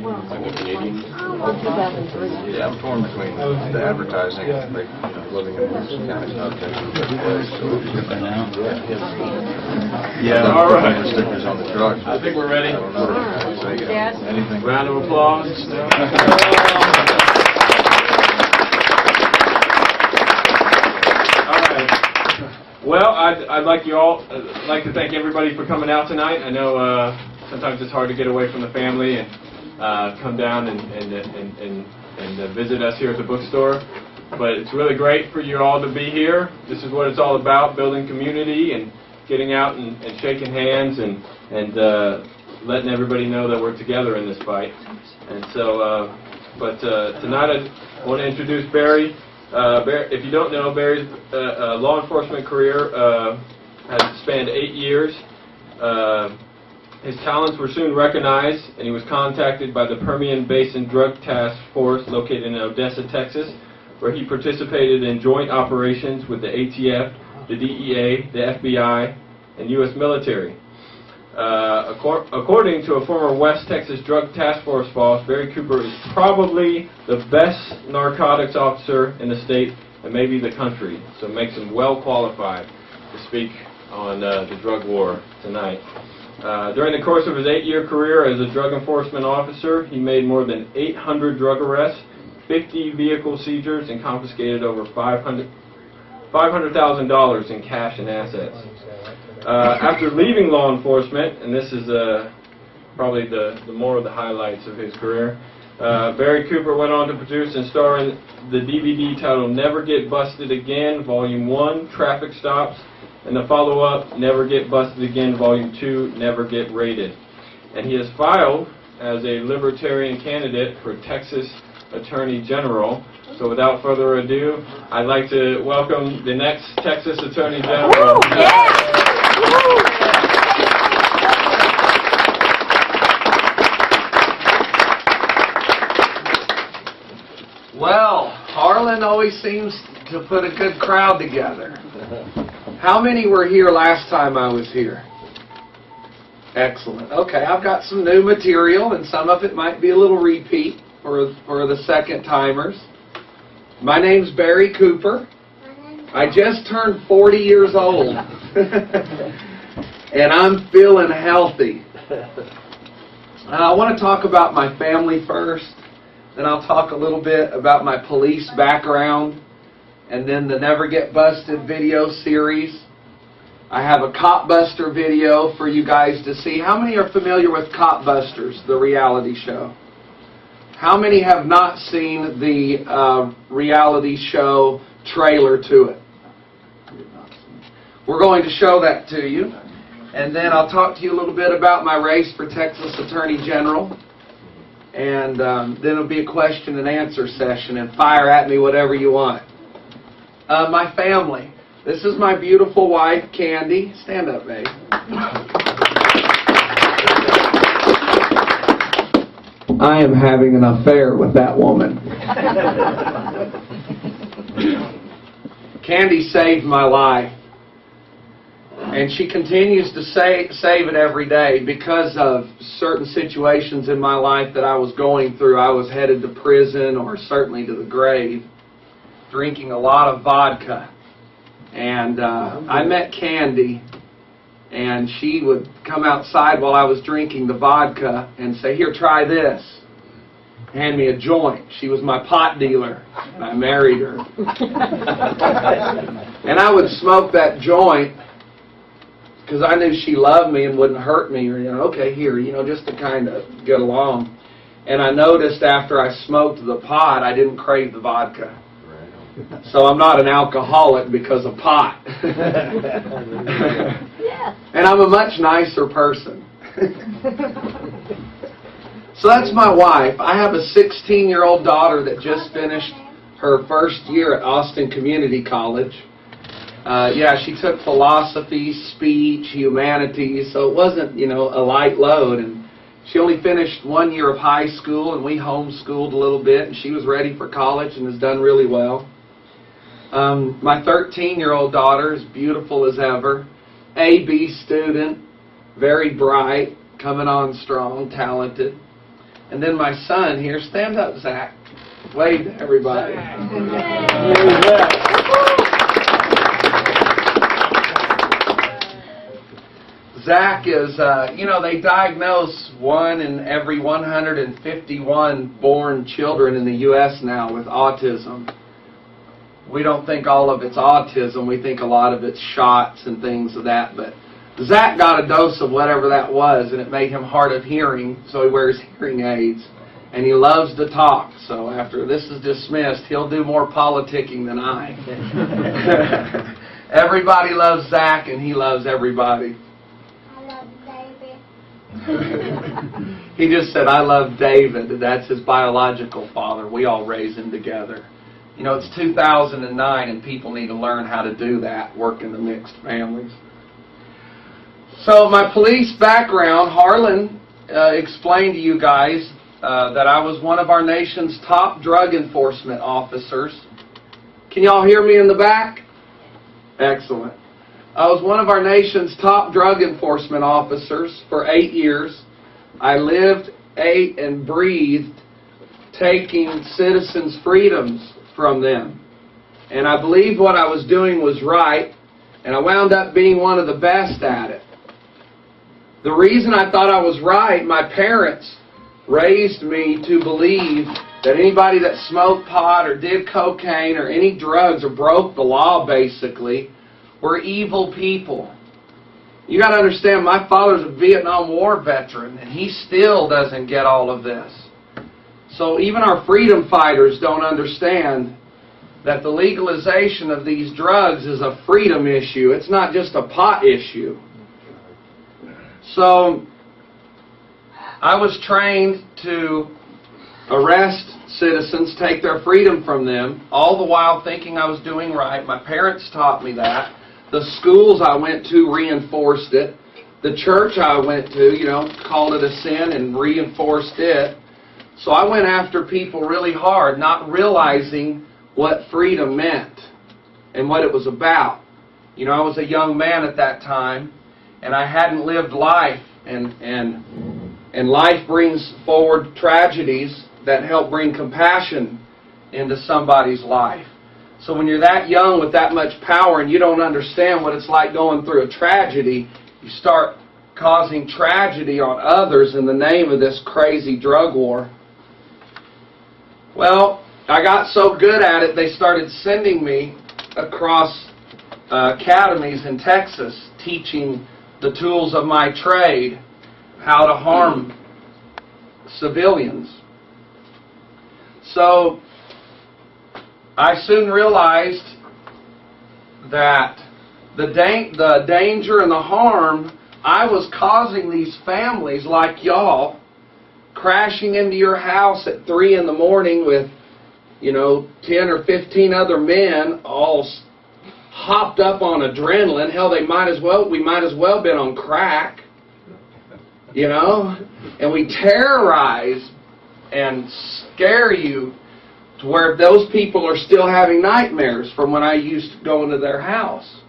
like a 80. 2003. Yeah, I'm torn between the advertising, like, living in Wilson County, not taking a place, so Yeah, all right. Stickers on the truck. I think we're ready. I don't know. So, anything. Round of applause. All right. Well, I'd like to thank everybody for coming out tonight. I know sometimes it's hard to get away from the family and come down and visit us here at the bookstore. But it's really great for you all to be here. This is what it's all about, building community and getting out and shaking hands and letting everybody know that we're together in this fight. And so, tonight I want to introduce Barry. If you don't know, Barry's law enforcement career has spanned 8 years. His talents were soon recognized, and he was contacted by the Permian Basin Drug Task Force located in Odessa, Texas, where he participated in joint operations with the ATF, the DEA, the FBI, and U.S. military. According to a former West Texas Drug Task Force boss, Barry Cooper is probably the best narcotics officer in the state and maybe the country, so it makes him well qualified to speak on the drug war tonight. During the course of his 8-year career as a drug enforcement officer, he made more than 800 drug arrests, 50 vehicle seizures, and confiscated over $500,000 in cash and assets. After leaving law enforcement, and this is probably the more of the highlights of his career, Barry Cooper went on to produce and star in the DVD titled Never Get Busted Again, Volume 1, Traffic Stops, and the follow-up, Never Get Busted Again, Volume 2, Never Get Raided. And he has filed as a Libertarian candidate for Texas Attorney General. So without further ado, I'd like to welcome the next Texas Attorney General. Woo, yeah. Well, Harlan always seems to put a good crowd together. How many were here last time I was here? Excellent. Okay, I've got some new material, and some of it might be a little repeat for the second timers. My name's Barry Cooper. I just turned 40 years old, and I'm feeling healthy. I want to talk about my family first, then I'll talk a little bit about my police background, and then the Never Get Busted video series. I have a Cop Buster video for you guys to see. How many are familiar with Cop Busters, the reality show? How many have not seen the reality show trailer to it? We're going to show that to you. And then I'll talk to you a little bit about my race for Texas Attorney General. And then it'll be a question and answer session, and fire at me whatever you want. My family. This is my beautiful wife, Candy. Stand up, babe. I am having an affair with that woman. Candy saved my life. And she continues to save it every day because of certain situations in my life that I was going through. I was headed to prison or certainly to the grave, drinking a lot of vodka. And I met Candy, and she would come outside while I was drinking the vodka and say, "Here, try this." Hand me a joint. She was my pot dealer. I married her. And I would smoke that joint because I knew she loved me and wouldn't hurt me, or, okay, here, just to kind of get along. And I noticed after I smoked the pot, I didn't crave the vodka. So I'm not an alcoholic because of pot. And I'm a much nicer person. So that's my wife. I have a 16-year-old daughter that just finished her first year at Austin Community College. She took philosophy, speech, humanities, so it wasn't, a light load. And she only finished 1 year of high school, and we homeschooled a little bit, and she was ready for college and has done really well. My 13-year-old daughter is beautiful as ever, AB student, very bright, coming on strong, talented. And then my son here, stand up, Zach. Wave to everybody. Zach is, they diagnose 1 in every 151 born children in the U.S. now with autism. We don't think all of it's autism. We think a lot of it's shots and things of that. But Zach got a dose of whatever that was, and it made him hard of hearing, so he wears hearing aids. And he loves to talk. So after this is dismissed, he'll do more politicking than I. Everybody loves Zach, and he loves everybody. He just said, I love David. That's his biological father. We all raise him together. You know, it's 2009 and people need to learn how to do that, work in the mixed families. So my police background, Harlan explained to you guys that I was one of our nation's top drug enforcement officers. Can you all hear me in the back? Excellent. I was one of our nation's top drug enforcement officers for 8 years. I lived, ate, and breathed taking citizens' freedoms from them. And I believed what I was doing was right, and I wound up being one of the best at it. The reason I thought I was right, my parents raised me to believe that anybody that smoked pot or did cocaine or any drugs or broke the law, basically, were evil people. You got to understand, my father's a Vietnam War veteran, and he still doesn't get all of this. So even our freedom fighters don't understand that the legalization of these drugs is a freedom issue. It's not just a pot issue. So I was trained to arrest citizens, take their freedom from them, all the while thinking I was doing right. My parents taught me that. The schools I went to reinforced it. The church I went to, called it a sin and reinforced it. So I went after people really hard, not realizing what freedom meant and what it was about. I was a young man at that time, and I hadn't lived life, and life brings forward tragedies that help bring compassion into somebody's life. So when you're that young with that much power and you don't understand what it's like going through a tragedy, you start causing tragedy on others in the name of this crazy drug war. Well, I got so good at it, they started sending me across academies in Texas, teaching the tools of my trade, how to harm civilians. So I soon realized that the danger and the harm I was causing these families like y'all, crashing into your house at 3 in the morning with 10 or 15 other men all hopped up on adrenaline. Hell, we might as well been on crack. And we terrorize and scare you to where those people are still having nightmares from when I used to go into their house.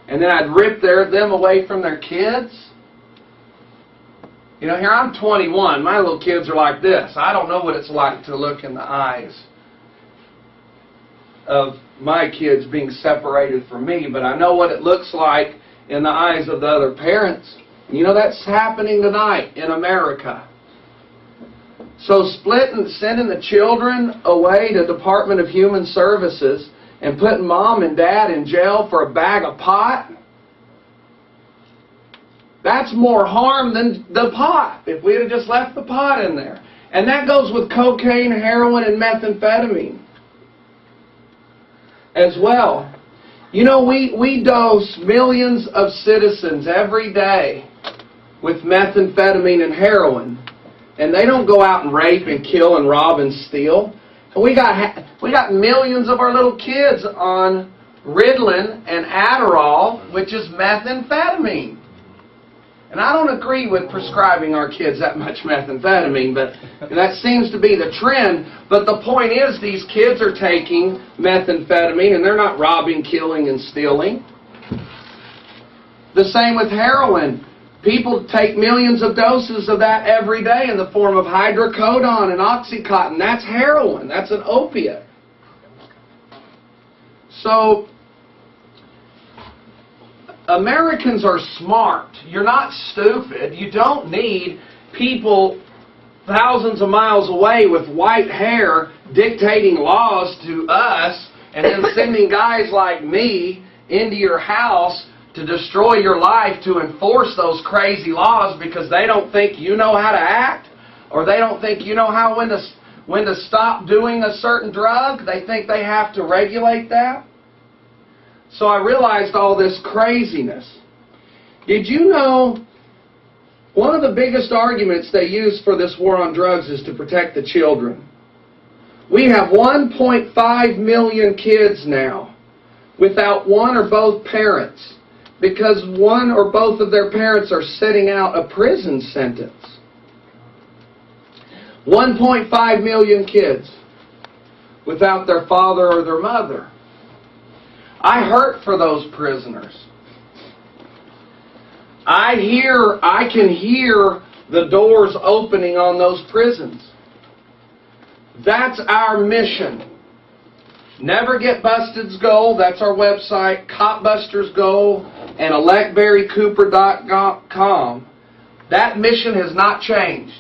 And then I'd rip them away from their kids. Here I'm 21. My little kids are like this. I don't know what it's like to look in the eyes of my kids being separated from me, but I know what it looks like in the eyes of the other parents. That's happening tonight in America. So sending the children away to Department of Human Services and putting mom and dad in jail for a bag of pot, that's more harm than the pot, if we had just left the pot in there. And that goes with cocaine, heroin, and methamphetamine as well. We dose millions of citizens every day with methamphetamine and heroin. And they don't go out and rape and kill and rob and steal. And we got millions of our little kids on Ritalin and Adderall, which is methamphetamine. And I don't agree with prescribing our kids that much methamphetamine, but that seems to be the trend. But the point is, these kids are taking methamphetamine, and they're not robbing, killing, and stealing. The same with heroin. People take millions of doses of that every day in the form of hydrocodone and Oxycontin. That's heroin. That's an opiate. So, Americans are smart. You're not stupid. You don't need people thousands of miles away with white hair dictating laws to us and then sending guys like me into your house to destroy your life to enforce those crazy laws because they don't think you know how to act, or they don't think you know how when to stop doing a certain drug. They think they have to regulate that. So I realized all this craziness. Did you know one of the biggest arguments they use for this war on drugs is to protect the children? We have 1.5 million kids now without one or both parents because one or both of their parents are sitting out a prison sentence. 1.5 million kids without their father or their mother. I hurt for those prisoners. I can hear the doors opening on those prisons. That's our mission. Never Get Busted's goal, that's our website, Copbusters' goal, and electbarrycooper.com. That mission has not changed.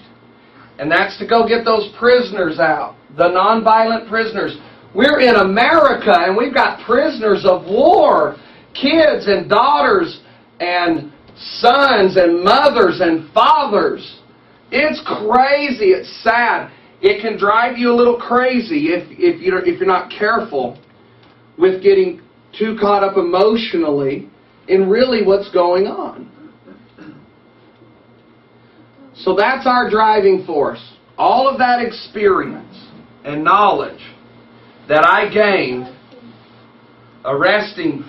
And that's to go get those prisoners out, the nonviolent prisoners. We're in America and we've got prisoners of war, kids and daughters and sons and mothers and fathers. It's crazy. It's sad. It can drive you a little crazy if you're not careful with getting too caught up emotionally in really what's going on. So that's our driving force. All of that experience and knowledge that I gained arresting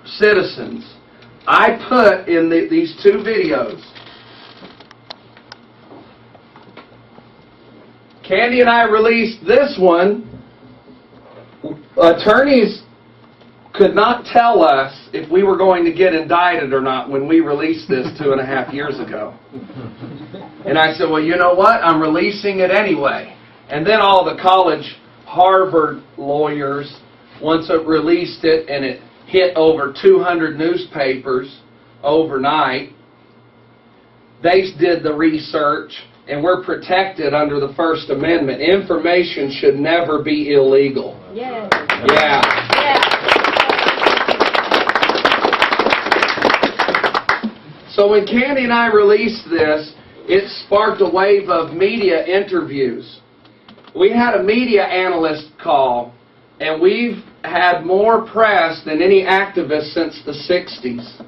citizens, I put in these two videos. Candy and I released this one. Attorneys could not tell us if we were going to get indicted or not when we released this 2.5 years ago. And I said, well, you know what? I'm releasing it anyway. And then all the college Harvard lawyers, once it released it and it hit over 200 newspapers overnight, they did the research, and we're protected under the First Amendment. Information should never be illegal. Yes. Yeah. Yes. So when Candy and I released this, it sparked a wave of media interviews. We had a media analyst call, and we've had more press than any activist since the 60s.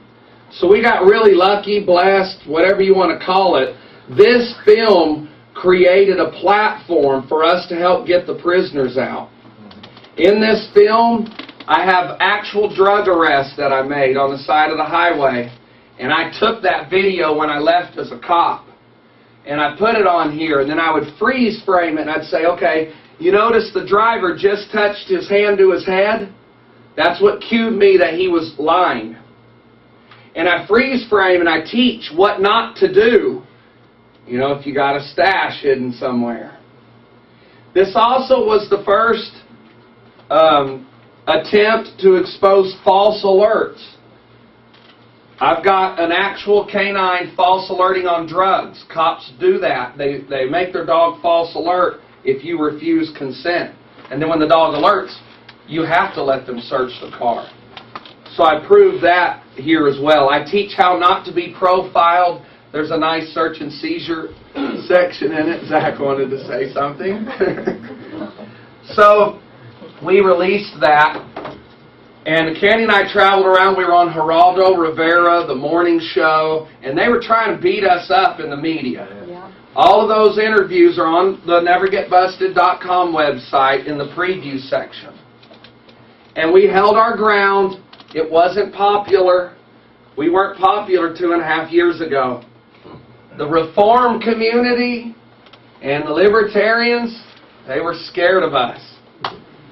So we got really lucky, blessed, whatever you want to call it. This film created a platform for us to help get the prisoners out. In this film, I have actual drug arrests that I made on the side of the highway. And I took that video when I left as a cop. And I put it on here, and then I would freeze frame it, and I'd say, okay, you notice the driver just touched his hand to his head? That's what cued me that he was lying. And I freeze frame and I teach what not to do. You know, if you got a stash hidden somewhere. This also was the first attempt to expose false alerts. I've got an actual canine false alerting on drugs. Cops do that. They make their dog false alert if you refuse consent. And then when the dog alerts, you have to let them search the car. So I proved that here as well. I teach how not to be profiled. There's a nice search and seizure section in it. Zach wanted to say something. So we released that. And Candy and I traveled around. We were on Geraldo Rivera, the morning show, and they were trying to beat us up in the media. Yeah. All of those interviews are on the NeverGetBusted.com website in the preview section. And we held our ground. It wasn't popular. We weren't popular 2.5 years ago. The reform community and the libertarians, they were scared of us.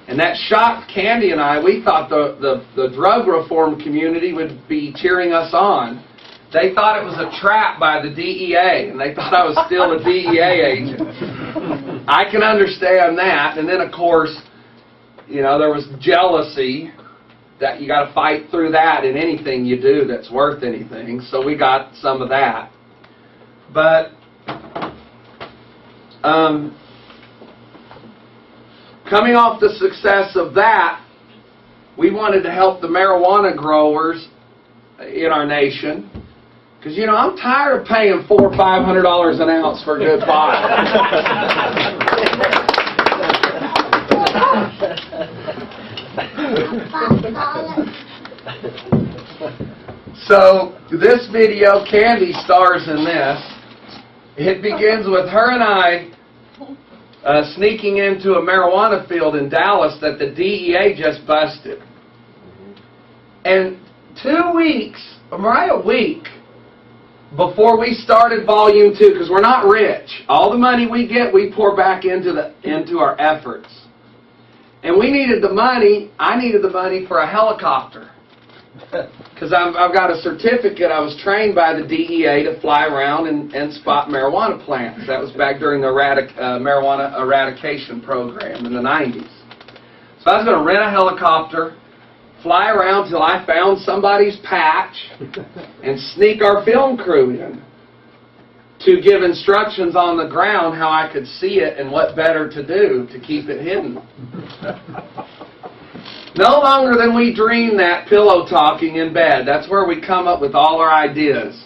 And that shocked Candy and I. We thought the drug reform community would be cheering us on. They thought it was a trap by the DEA, and they thought I was still a DEA agent. I can understand that. And then, of course, you know, there was jealousy that you got to fight through that in anything you do that's worth anything. So we got some of that. But coming off the success of that, we wanted to help the marijuana growers in our nation. Because, you know, I'm tired of paying $400 or $500 an ounce for a good pot. So, this video, Candy stars in this. It begins with her and I sneaking into a marijuana field in Dallas that the DEA just busted. And 2 weeks, right, a week, before we started Volume 2, because we're not rich, all the money we get, we pour back into our efforts. And we needed the money, I needed the money for a helicopter. Because I've got a certificate, I was trained by the DEA to fly around and spot marijuana plants. That was back during the marijuana eradication program in the 90s. So I was going to rent a helicopter, fly around till I found somebody's patch, and sneak our film crew in to give instructions on the ground how I could see it and what better to do to keep it hidden. No longer than we dream that pillow talking in bed. That's where we come up with all our ideas.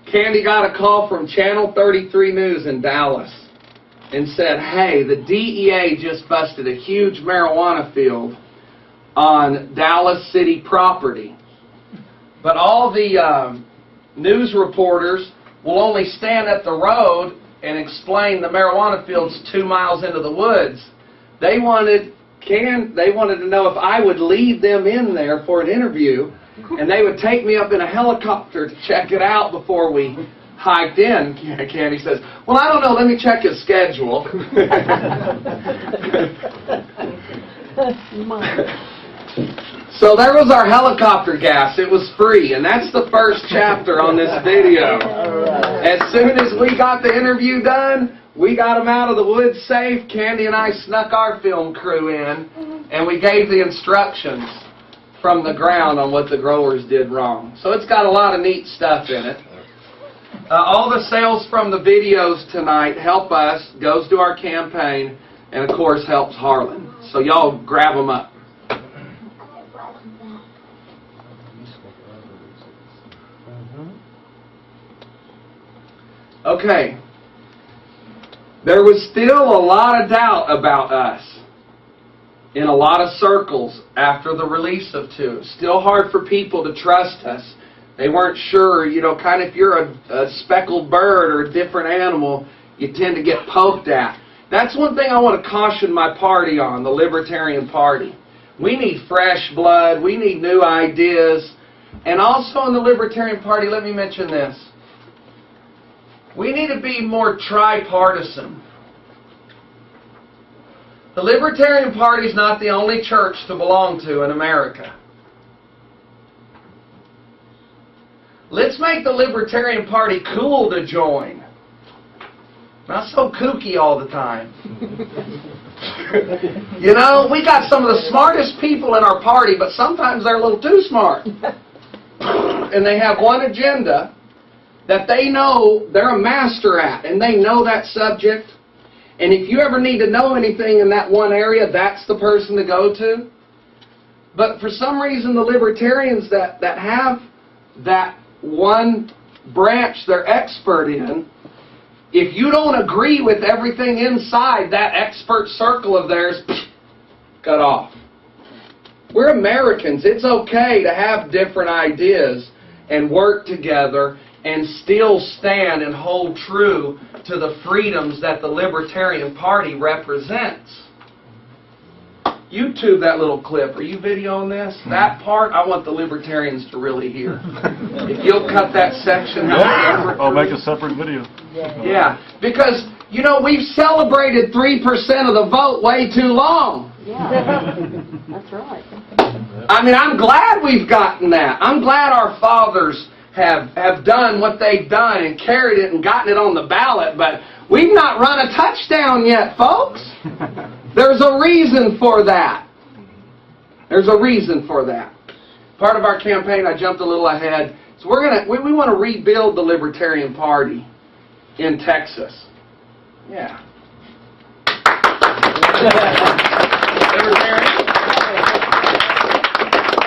Candy got a call from Channel 33 News in Dallas and said, hey, the DEA just busted a huge marijuana field on Dallas City property. But all the news reporters will only stand at the road and explain the marijuana field's 2 miles into the woods. They wanted to know if I would lead them in there for an interview, and they would take me up in a helicopter to check it out before we hiked in. Candy says, well, I don't know, let me check his schedule. So there was our helicopter gas. It was free, and that's the first chapter on this video. As soon as we got the interview done, we got them out of the woods safe. Candy and I snuck our film crew in, and we gave the instructions from the ground on what the growers did wrong. So it's got a lot of neat stuff in it. All the sales from the videos tonight help us, goes to our campaign, and of course helps Harlan. So y'all grab them up. Okay. There was still a lot of doubt about us in a lot of circles after the release of 2. Still hard for people to trust us. They weren't sure, you know, kind of if you're a speckled bird or a different animal, you tend to get poked at. That's one thing I want to caution my party on, the Libertarian Party. We need fresh blood. We need new ideas. And also in the Libertarian Party, let me mention this. We need to be more tripartisan. The Libertarian Party is not the only church to belong to in America. Let's make the Libertarian Party cool to join. Not so kooky all the time. You know, we got some of the smartest people in our party, but sometimes they're a little too smart. And they have one agenda that they know they're a master at, and they know that subject. And if you ever need to know anything in that one area, that's the person to go to. But for some reason, the Libertarians that have that one branch they're expert in, if you don't agree with everything inside that expert circle of theirs, cut off. We're Americans. It's okay to have different ideas and work together and still stand and hold true to the freedoms that the Libertarian Party represents. YouTube that little clip. Are you videoing this? That part, I want the Libertarians to really hear. If you'll cut that section out. I'll make a separate video. Yeah, because, you know, we've celebrated 3% of the vote way too long. Yeah, that's right. I mean, I'm glad we've gotten that. I'm glad our fathers have done what they've done and carried it and gotten it on the ballot, but we've not run a touchdown yet, folks. There's a reason for that. There's a reason for that. Part of our campaign, I jumped a little ahead. So we want to rebuild the Libertarian Party in Texas. Yeah. Libertarian.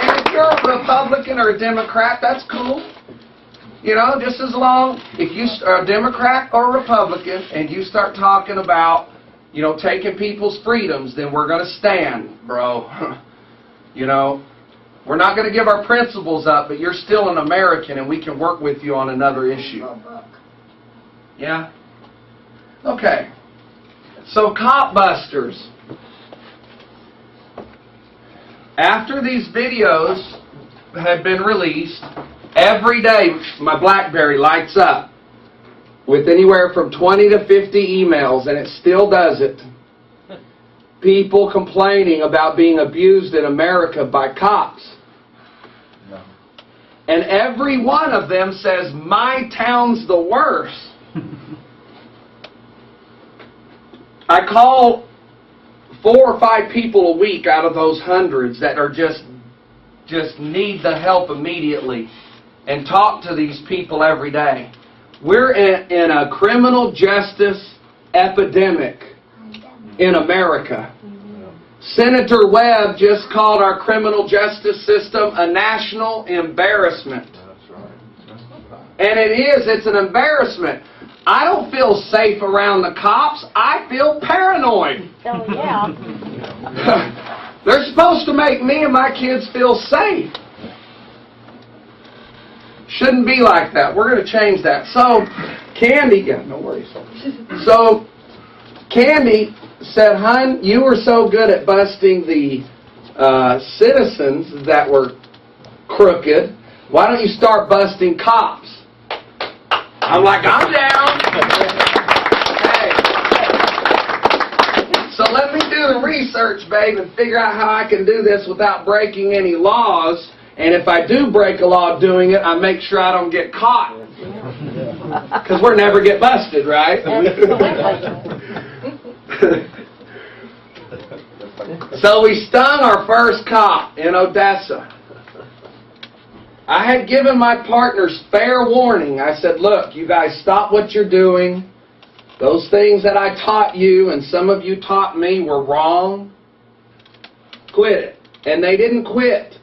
And if you're a Republican or a Democrat, that's cool. You know, just as long, if you are a Democrat or a Republican and you start talking about, you know, taking people's freedoms, then we're going to stand, bro. You know, we're not going to give our principles up, but you're still an American and we can work with you on another issue. Yeah? Okay. So, cop busters. After these videos had been released, every day my BlackBerry lights up with anywhere from 20 to 50 emails, and it still does it. People complaining about being abused in America by cops. And every one of them says, my town's the worst. I call 4 or 5 people a week out of those hundreds that are just need the help immediately, and talk to these people every day. We're in a criminal justice epidemic in America. Senator Webb just called our criminal justice system a national embarrassment. That's right. And it is. It's an embarrassment. I don't feel safe around the cops. I feel paranoid. Oh, yeah. They're supposed to make me and my kids feel safe. Shouldn't be like that. We're going to change that. So, Candy, yeah, no worries. So, Candy said, "Hun, you were so good at busting the citizens that were crooked. Why don't you start busting cops?" I'm like, I'm down. Hey. So let me do the research, babe, and figure out how I can do this without breaking any laws. And if I do break a law doing it, I make sure I don't get caught. Because we'll never get busted, right? So we stung our first cop in Odessa. I had given my partners fair warning. I said, look, you guys stop what you're doing. Those things that I taught you and some of you taught me were wrong. Quit it. And they didn't quit.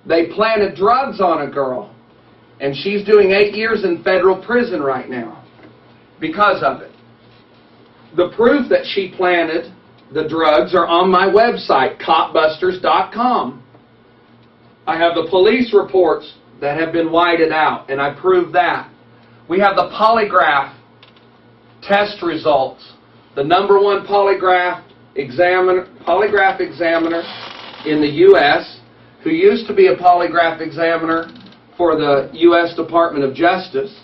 They planted drugs on a girl. And she's doing 8 years in federal prison right now because of it. The proof that she planted the drugs are on my website, copbusters.com. I have the police reports that have been whited out, and I proved that. We have the polygraph test results. The #1 polygraph examiner in the U.S., who used to be a polygraph examiner for the U.S. Department of Justice,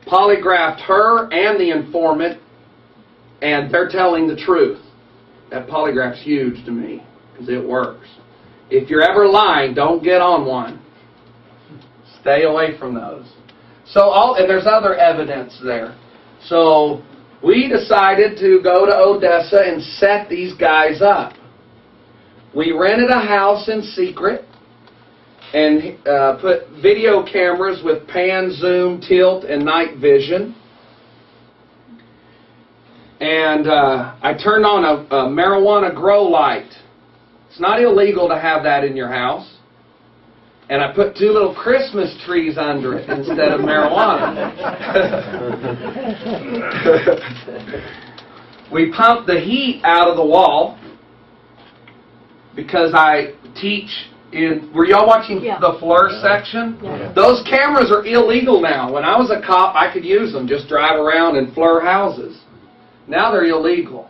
polygraphed her and the informant, and they're telling the truth. That polygraph's huge to me, because it works. If you're ever lying, don't get on one. Stay away from those. So, and there's other evidence there. So, we decided to go to Odessa and set these guys up. We rented a house in secret and put video cameras with pan, zoom, tilt, and night vision. And I turned on a marijuana grow light. It's not illegal to have that in your house. And I put 2 little Christmas trees under it instead of marijuana. We pumped the heat out of the wall because I teach in... Were y'all watching the FLIR section? Yeah. Those cameras are illegal now. When I was a cop, I could use them. Just drive around and FLIR houses. Now they're illegal.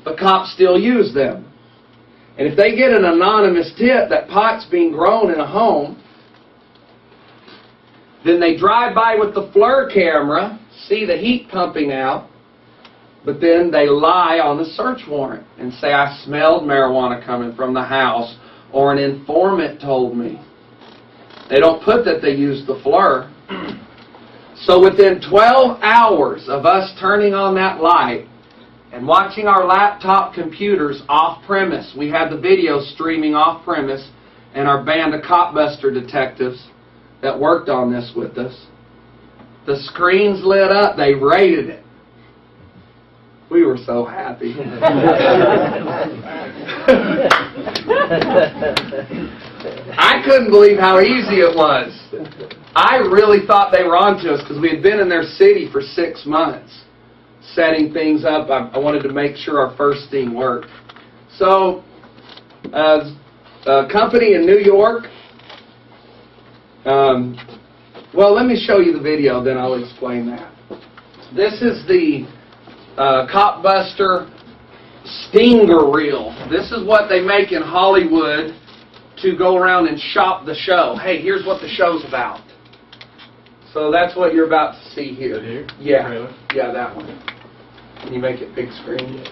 But cops still use them. And if they get an anonymous tip that pot's being grown in a home, then they drive by with the FLIR camera, see the heat pumping out, But then they lie on the search warrant and say, I smelled marijuana coming from the house, or an informant told me. They don't put that they used the FLIR. So within 12 hours of us turning on that light and watching our laptop computers off-premise, we had the video streaming off-premise, and our band of cop-buster detectives that worked on this with us, the screens lit up, they rated it. We were so happy. I couldn't believe how easy it was. I really thought they were onto us because we had been in their city for 6 months, setting things up. I wanted to make sure our first sting worked. So, a company in New York. Well, let me show you the video, then I'll explain that. This is the Copbuster Stinger Reel. This is what they make in Hollywood to go around and shop the show. Hey, here's what the show's about. So that's what you're about to see here. Here? Yeah, Trailer? yeah, that one. Can you make it big screen?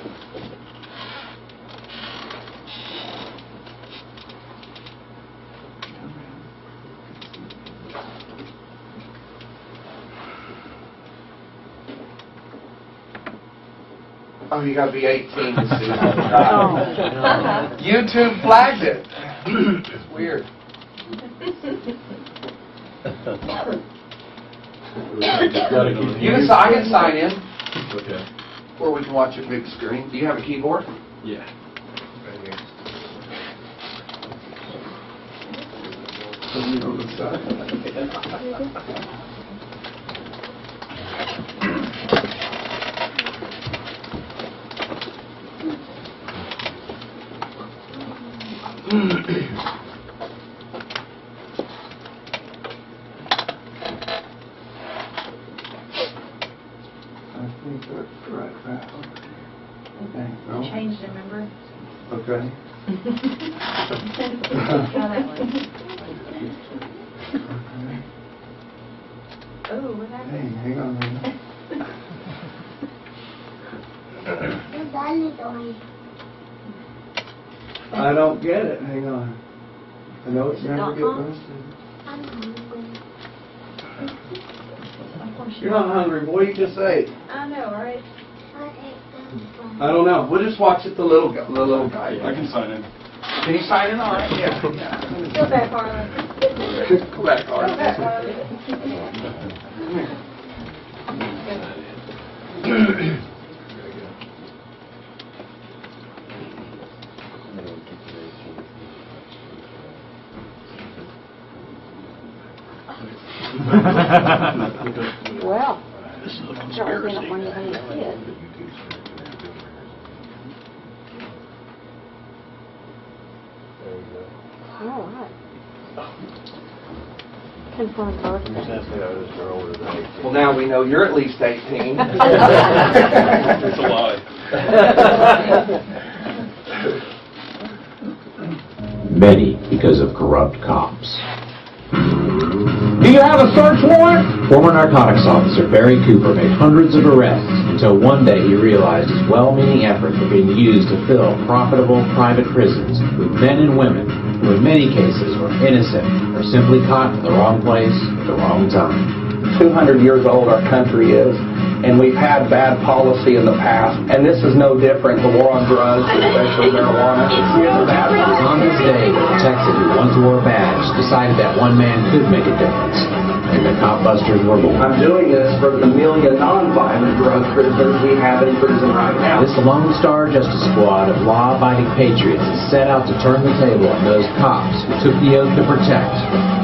Oh, you gotta be 18 to see it. YouTube flagged it. It's weird. I can sign in. Okay. Or we can watch it big screen. Do you have a keyboard? Yeah. Okay. No? Changed it, remember? Okay. Oh, what happened? Hey, hang on a minute. I don't get it. Hang on. I know it's never get busted. You're not hungry, boy. You just ate. I know, right? I don't know. We'll just watch it. The little guy. I can sign in. Can you sign in? All right. Yeah. Go back, Harlan. Go back, Go Art. back, Harlan. Well, Charles been up when you had a kid. All right. Confirm birthday. Well, now we know you're at least 18. It's a lie. Many because of corrupt cops. Do you have a search warrant? Former narcotics officer Barry Cooper made hundreds of arrests until one day he realized his well-meaning efforts were being used to fill profitable private prisons with men and women who in many cases were innocent or simply caught in the wrong place at the wrong time. 200 years old our country is, and we've had bad policy in the past, and this is no different. The war on drugs, especially marijuana, is bad. It was on this day that detectives who once wore a badge decided that one man could make a difference, and the Copbusters were born. I'm doing this for the million non-violent drug prisoners we have in prison right now. This Lone Star Justice Squad of law-abiding patriots is set out to turn the table on those cops who took the oath to protect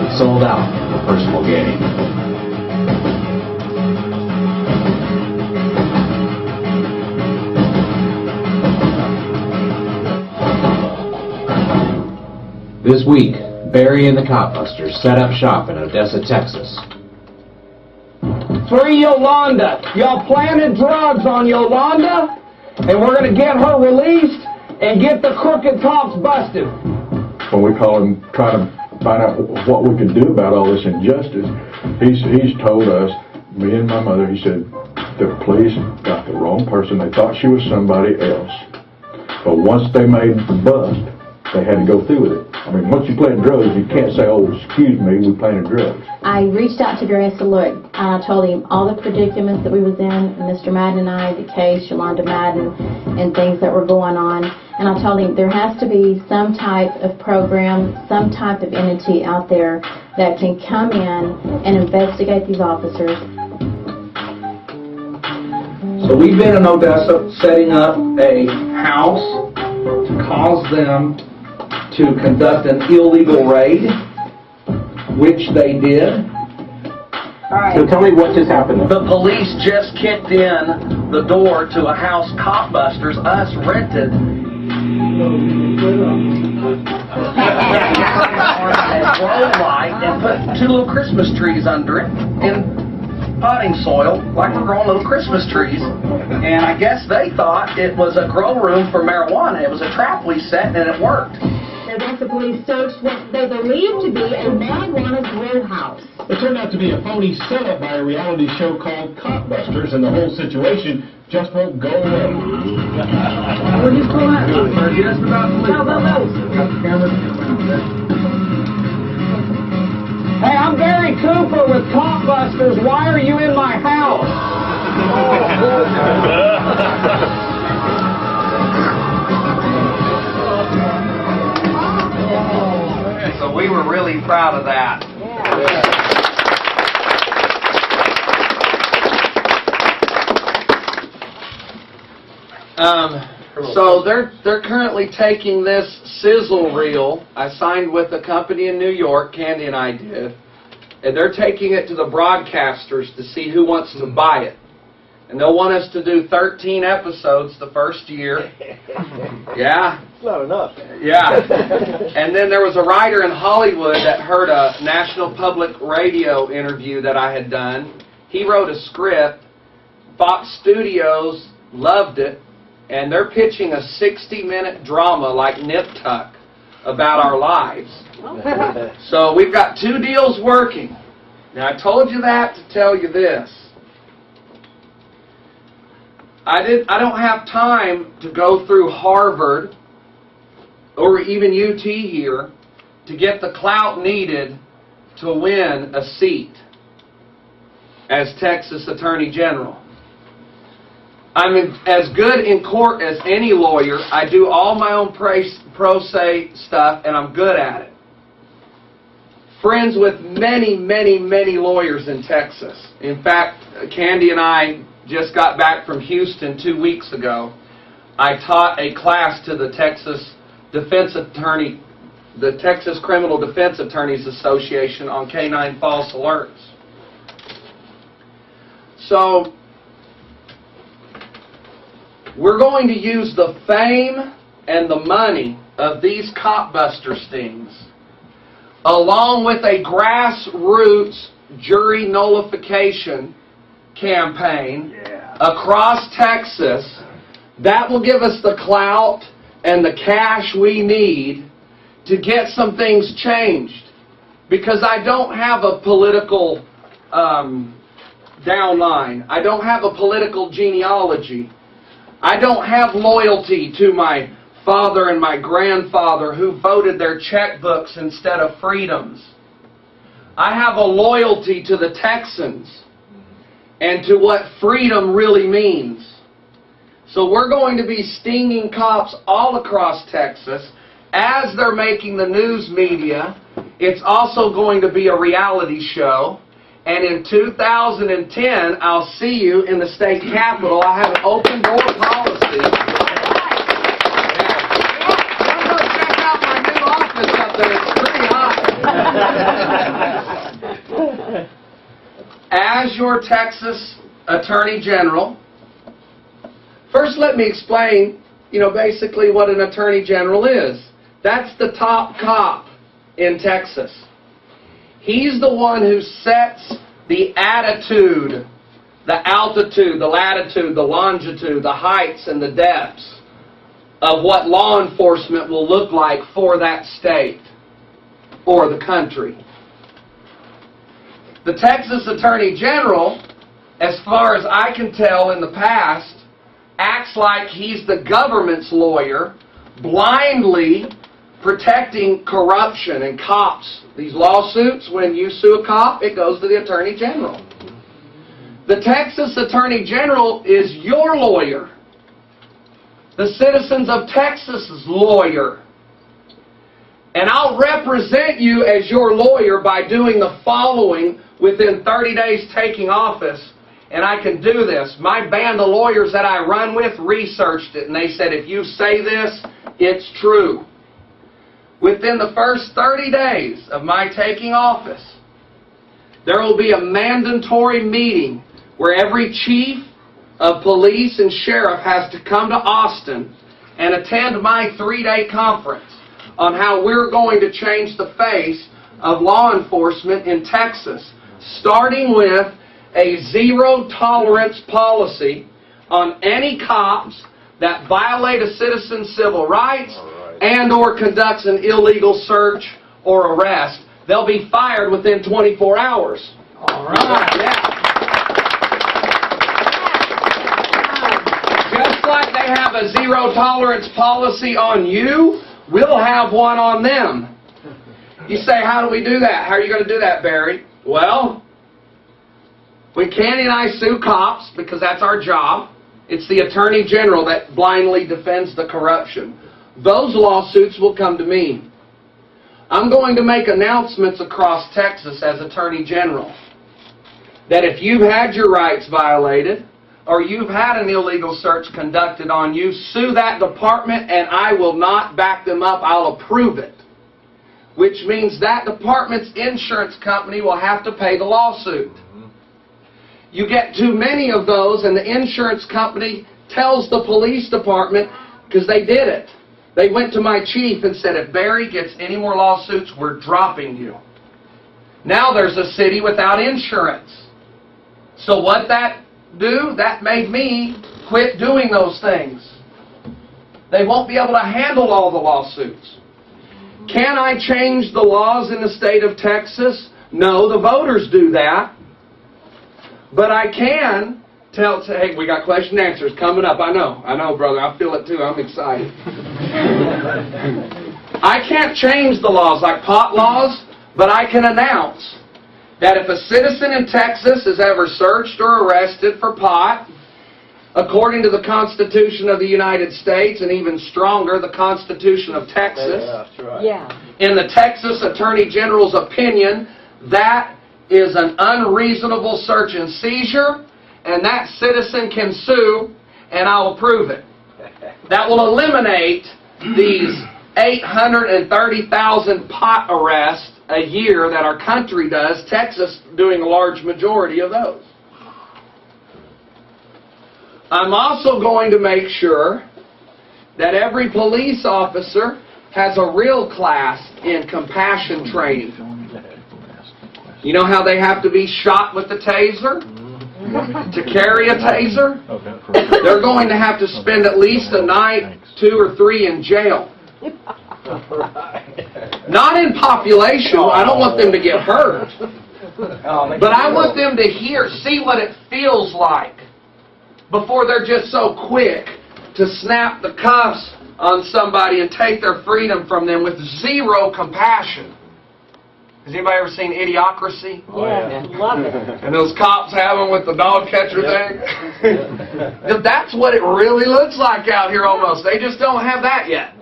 but sold out for personal gain. This week, Barry and the Copbusters set up shop in Odessa, Texas. Free Yolanda. Y'all planted drugs on Yolanda, and we're going to get her released and get the crooked cops busted. When we call him, try to find out what we can do about all this injustice, he's told us me and my mother, he said, the police got the wrong person. They thought she was somebody else. But once they made the bust, they had to go through with it. I mean, once you plant drugs, you can't say, oh, excuse me, we planted drugs. I reached out to Gary and said, look, I told him all the predicaments that we was in, Mr. Madden and I, the case, Yolanda Madden, and things that were going on. And I told him there has to be some type of program, some type of entity out there that can come in and investigate these officers. So we've been in Odessa setting up a house to cause them to conduct an illegal raid, which they did. So tell me what just happened there. The police just kicked in the door to a house Cop Busters, us rented. And put 2 little Christmas trees under it in potting soil, like we're growing little Christmas trees. And I guess they thought it was a grow room for marijuana. It was a trap we set, and it worked. They got the police searched what they believed to be a marijuana grow house. It turned out to be a phony setup by a reality show called Cop Busters, and the whole situation just won't go away. What are you still at? Just about to Hey, I'm Barry Cooper with Cop Busters. Why are you in my house? So we were really proud of that. So they're currently taking this sizzle reel. I signed with a company in New York, Candy and I did, and they're taking it to the broadcasters to see who wants to buy it. And they'll want us to do 13 episodes the first year. Yeah. It's not enough. Yeah. And then there was a writer in Hollywood that heard a National Public Radio interview that I had done. He wrote a script. Fox Studios loved it. And they're pitching a 60-minute drama like Nip Tuck about our lives. So we've got 2 deals working. Now, I told you that to tell you this. I don't have time to go through Harvard or even UT here to get the clout needed to win a seat as Texas Attorney General. I'm as good in court as any lawyer. I do all my own pro se stuff, and I'm good at it. Friends with many, many, many lawyers in Texas. In fact, Candy and I just got back from Houston 2 weeks ago. I taught a class to the Texas Criminal Defense Attorneys Association on canine false alerts. So, we're going to use the fame and the money of these Cop Buster stings, along with a grassroots jury nullification campaign across Texas. That will give us the clout and the cash we need to get some things changed. Because I don't have a political downline. I don't have a political genealogy. I don't have loyalty to my father and my grandfather who voted their checkbooks instead of freedoms. I have a loyalty to the Texans and to what freedom really means. So we're going to be stinging cops all across Texas as they're making the news media. It's also going to be a reality show. And in 2010, I'll see you in the state capitol. I have an open door policy. Come go check out my new office up there. It's pretty hot. As your Texas Attorney General, first let me explain, basically what an Attorney General is. That's the top cop in Texas. He's the one who sets the attitude, the altitude, the latitude, the longitude, the heights and the depths of what law enforcement will look like for that state or the country. The Texas Attorney General as far as I can tell in the past, acts like he's the government's lawyer, blindly protecting corruption and cops. These lawsuits, when you sue a cop, it goes to the Attorney General. The Texas Attorney General is your lawyer. The citizens of Texas's lawyer. And I'll represent you as your lawyer by doing the following within 30 days taking office. And I can do this. My band of lawyers that I run with researched it, and they said, if you say this, it's true. Within the first 30 days of my taking office, there will be a mandatory meeting where every chief of police and sheriff has to come to Austin and attend my 3-day conference on how we're going to change the face of law enforcement in Texas, starting with a zero-tolerance policy on any cops that violate a citizen's civil rights and or conducts an illegal search or arrest. They'll be fired within 24 hours. All right. Yeah. Just like they have a zero-tolerance policy on you, we'll have one on them. You say, how do we do that? How are you going to do that, Barry? Well, when Candy and I sue cops, because that's our job, it's the Attorney General that blindly defends the corruption. Those lawsuits will come to me. I'm going to make announcements across Texas as Attorney General that if you've had your rights violated or you've had an illegal search conducted on you, sue that department and I will not back them up. I'll approve it. Which means that department's insurance company will have to pay the lawsuit. You get too many of those and the insurance company tells the police department, because they did it. They went to my chief and said, if Barry gets any more lawsuits, we're dropping you. Now there's a city without insurance. So what that do? That made me quit doing those things. They won't be able to handle all the lawsuits. Can I change the laws in the state of Texas? No, the voters do that. But I can say, hey, we got question and answers coming up. I know, brother. I feel it too. I'm excited. I can't change the laws like pot laws, but I can announce that if a citizen in Texas is ever searched or arrested for pot, according to the Constitution of the United States, and even stronger, the Constitution of Texas, in the Texas Attorney General's opinion, that is an unreasonable search and seizure, and that citizen can sue, and I'll approve it. That will eliminate these 830,000 pot arrests a year that our country does, Texas doing a large majority of those. I'm also going to make sure that every police officer has a real class in compassion training. You know how they have to be shot with the taser? To carry a taser? They're going to have to spend at least a night, 2 or 3 in jail. Not in population. I don't want them to get hurt. But I want them to see what it feels like before they're just so quick to snap the cuffs on somebody and take their freedom from them with zero compassion. Has anybody ever seen Idiocracy? Yeah, love it. And those cops have them with the dog catcher thing? That's what it really looks like out here almost. They just don't have that yet.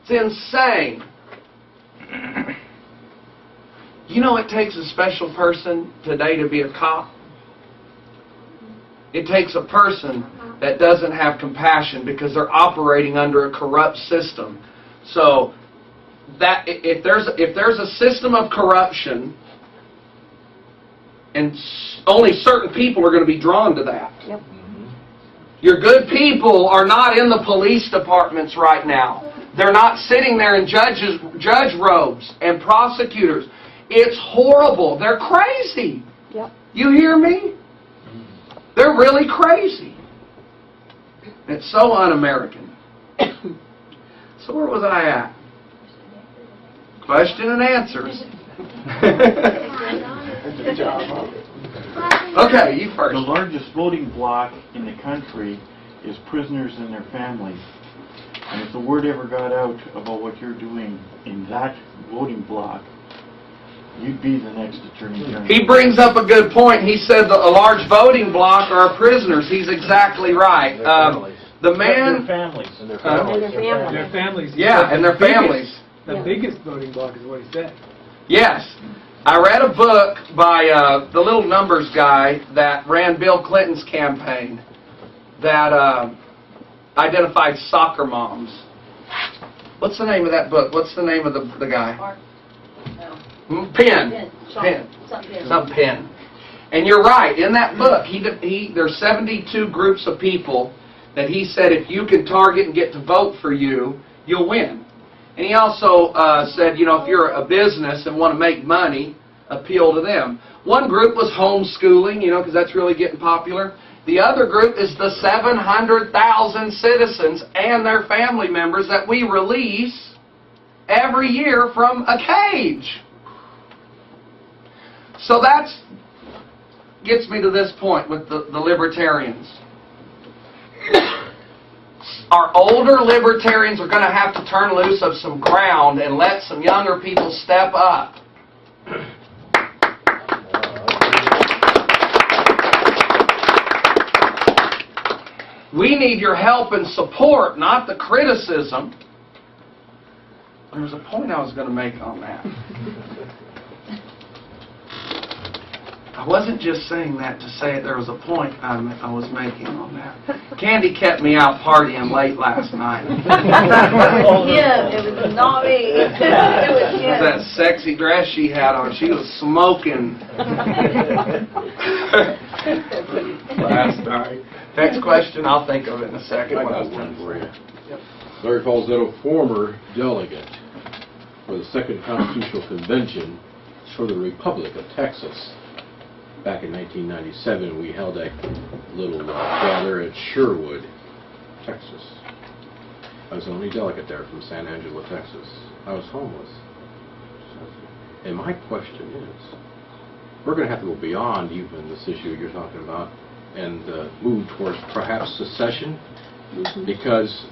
It's insane. You know it takes a special person today to be a cop? It takes a person that doesn't have compassion because they're operating under a corrupt system. So that if there's a system of corruption, and only certain people are going to be drawn to that. Yep. Your good people are not in the police departments right now. They're not sitting there in judge robes and prosecutors. It's horrible. They're crazy. Yep. You hear me? They're really crazy. It's so un-American. So where was I at? Question and answers. Good job, huh? Okay, you first. The largest voting bloc in the country is prisoners and their families. And if the word ever got out about what you're doing in that voting bloc, you'd be the next Attorney General. He brings up a good point. He said that a large voting bloc are our prisoners. He's exactly right. The man... Their families. And their families. Their families. Yeah, and their families. The biggest voting bloc is what he said. Yes. I read a book by the little numbers guy that ran Bill Clinton's campaign that identified soccer moms. What's the name of that book? What's the name of the guy? Penn. Some Penn. And you're right. In that book, there's 72 groups of people that he said if you can target and get to vote for you, you'll win. And he also said, you know, if you're a business and want to make money, appeal to them. One group was homeschooling, you know, because that's really getting popular. The other group is the 700,000 citizens and their family members that we release every year from a cage. So that gets me to this point with the libertarians. Our older libertarians are going to have to turn loose of some ground and let some younger people step up. We need your help and support, not the criticism. There was a point I was going to make on that. I wasn't just saying that to say it. There was a point I was making on that. Candy kept me out partying late last night. Yeah, it was not me. It was him. That sexy dress she had on, she was smoking last night. Next question, I'll think of it in a second. I got one for you. Larry Falzetto, former delegate for the Second Constitutional Convention for the Republic of Texas. Back in 1997, we held a little gather at Sherwood, Texas. I was the only delegate there from San Angelo, Texas. I was homeless. And my question is, we're going to have to go beyond even this issue you're talking about and move towards perhaps secession, because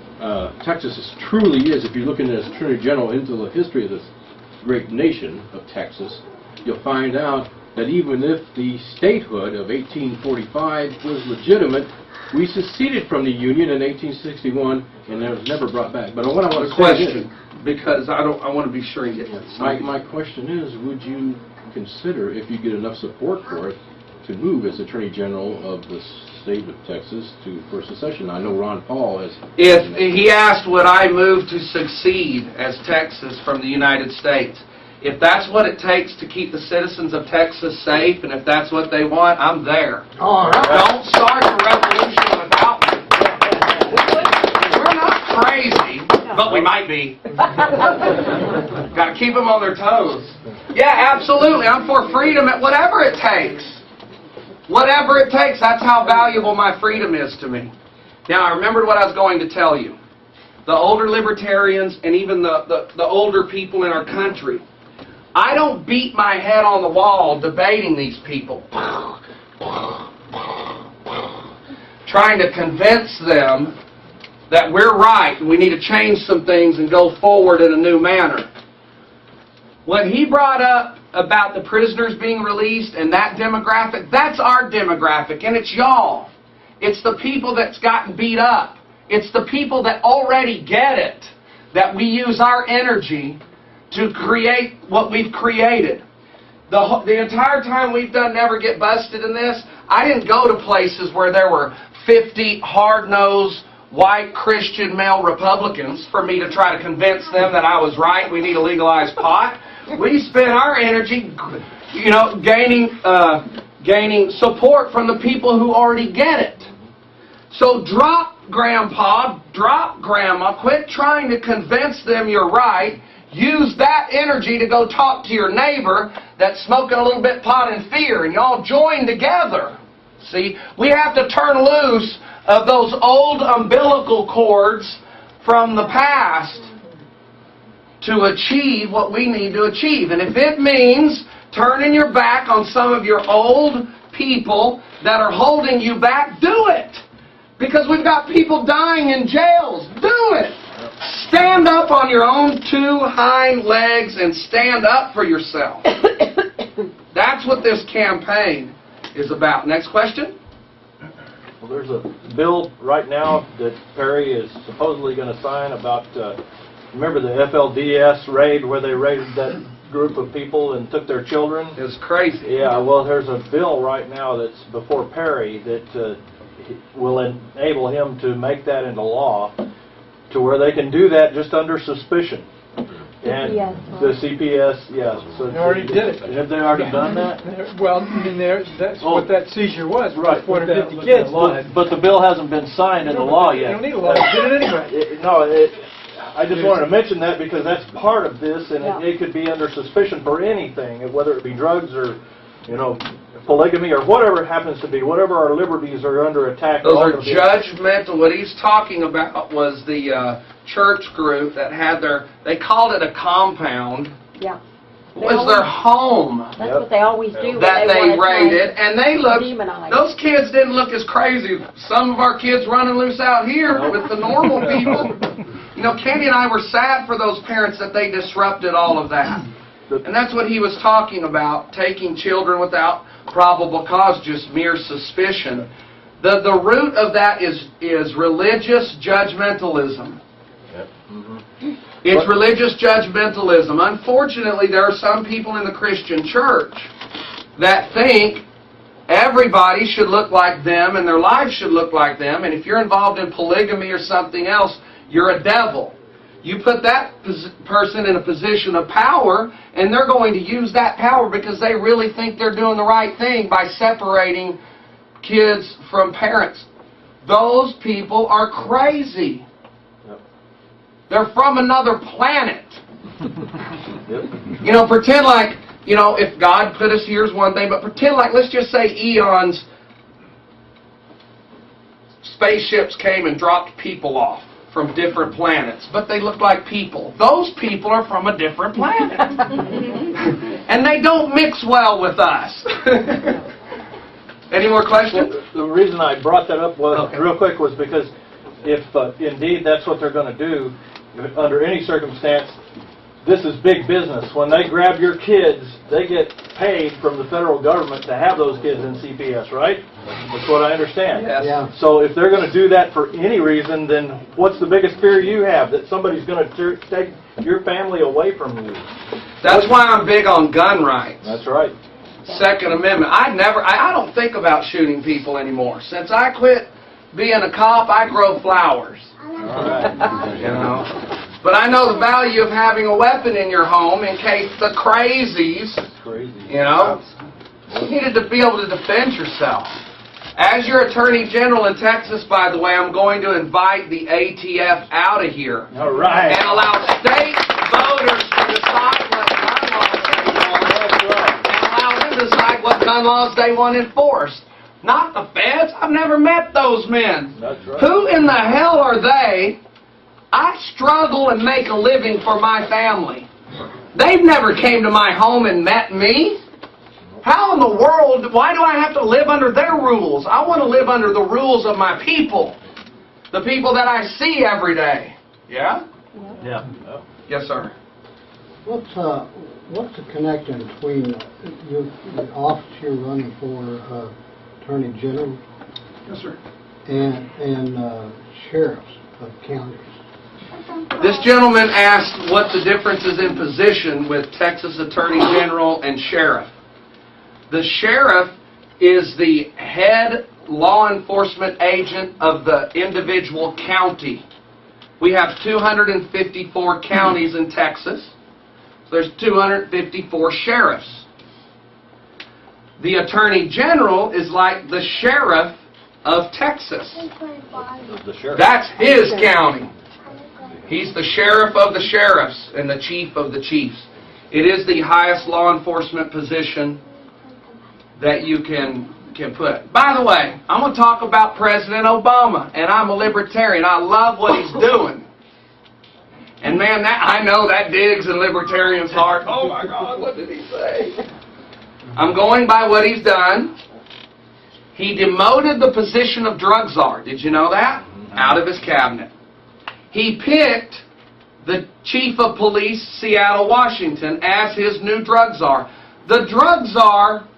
Texas truly is, if you're looking as Attorney General into the history of this great nation of Texas, you'll find out that even if the statehood of 1845 was legitimate, we seceded from the Union in 1861, and it was never brought back. But what I want to question, because I want to be sure you get this. My question is, would you consider, if you get enough support for it, to move as Attorney General of the state of Texas for secession? I know Ron Paul has... If he asked, would I move to secede as Texas from the United States? If that's what it takes to keep the citizens of Texas safe, and if that's what they want, I'm there. All right. Don't start the revolution without me. We're not crazy, but we might be. Got to keep them on their toes. Yeah, absolutely. I'm for freedom at whatever it takes. Whatever it takes. That's how valuable my freedom is to me. Now, I remembered what I was going to tell you. The older libertarians and even the older people in our country, I don't beat my head on the wall debating these people, trying to convince them that we're right and we need to change some things and go forward in a new manner. What he brought up about the prisoners being released and that demographic, that's our demographic, and it's y'all. It's the people that's gotten beat up. It's the people that already get it, that we use our energy to create what we've created. The entire time we've done Never Get Busted in this, I didn't go to places where there were 50 hard-nosed, white Christian male Republicans for me to try to convince them that I was right, we need to legalize pot. We spent our energy, you know, gaining support from the people who already get it. So drop Grandpa, drop Grandma, quit trying to convince them you're right. Use that energy to go talk to your neighbor that's smoking a little bit pot in fear, and y'all join together. See, we have to turn loose of those old umbilical cords from the past to achieve what we need to achieve. And if it means turning your back on some of your old people that are holding you back, do it. Because we've got people dying in jails. Do it. Stand up on your own two hind legs and stand up for yourself. That's what this campaign is about. Next question. Well, there's a bill right now that Perry is supposedly going to sign about, remember the FLDS raid where they raided that group of people and took their children? It was crazy. Yeah, well, there's a bill right now that's before Perry that will enable him to make that into law to where they can do that just under suspicion. And the CPS, yes. So They already did it. Have they already done that? Well, I mean, that's what that seizure was. Right. 450 kids. But the bill hasn't been signed into law yet. You don't need a law. You did it anyway. I just wanted to mention that because that's part of this, and it could be under suspicion for anything, whether it be drugs or, polygamy or whatever it happens to be, whatever our liberties are under attack. Those are judgmental. What he's talking about was the church group that had they called it a compound. Yeah. Was their home. That's what they always do. That they raided, and they looked. Demonized. Those kids didn't look as crazy. Some of our kids running loose out here with the normal people. Candy and I were sad for those parents that they disrupted all of that. And that's what he was talking about, taking children without probable cause, just mere suspicion. The root of that is religious judgmentalism. It's religious judgmentalism. Unfortunately, there are some people in the Christian church that think everybody should look like them and their lives should look like them, and if you're involved in polygamy or something else, you're a devil. You put that person in a position of power, and they're going to use that power because they really think they're doing the right thing by separating kids from parents. Those people are crazy. They're from another planet. Pretend like, if God put us here is one thing, but pretend like, let's just say eons, spaceships came and dropped people off from different planets, but they look like people. Those people are from a different planet. And they don't mix well with us. Any more questions? Well, the reason I brought that up real quick was because if indeed that's what they're going to do, under any circumstance, this is big business. When they grab your kids, they get paid from the federal government to have those kids in CPS, right? That's what I understand. Yes. Yeah. So if they're going to do that for any reason, then what's the biggest fear you have? That somebody's going to take your family away from you. That's why I'm big on gun rights. That's right. Second Amendment. I don't think about shooting people anymore. Since I quit being a cop, I grow flowers. All right. But I know the value of having a weapon in your home in case the crazies, you needed to be able to defend yourself. As your Attorney General in Texas, by the way, I'm going to invite the ATF out of here. All right. And allow state voters to decide what gun laws they want. And allow them to decide what gun laws they want enforced. Not the feds. I've never met those men. That's right. Who in the hell are they? I struggle and make a living for my family. They've never came to my home and met me. How in the world, why do I have to live under their rules? I want to live under the rules of my people. The people that I see every day. Yeah? Yeah. Yes, sir. What's the connection between the office you're running for Attorney General? Yes, sir. And sheriffs of counties? This gentleman asked what the difference is in position with Texas Attorney General and Sheriff. The Sheriff is the head law enforcement agent of the individual county. We have 254 counties in Texas. So there's 254 sheriffs. The Attorney General is like the Sheriff of Texas. That's his county. He's the sheriff of the sheriffs and the chief of the chiefs. It is the highest law enforcement position that you can put. By the way, I'm going to talk about President Obama, and I'm a libertarian. I love what he's doing. And man, I know that digs in libertarians' heart. Oh my God, what did he say? I'm going by what he's done. He demoted the position of drug czar. Did you know that? Out of his cabinet. He picked the chief of police, Seattle, Washington, as his new drug czar. The drug czar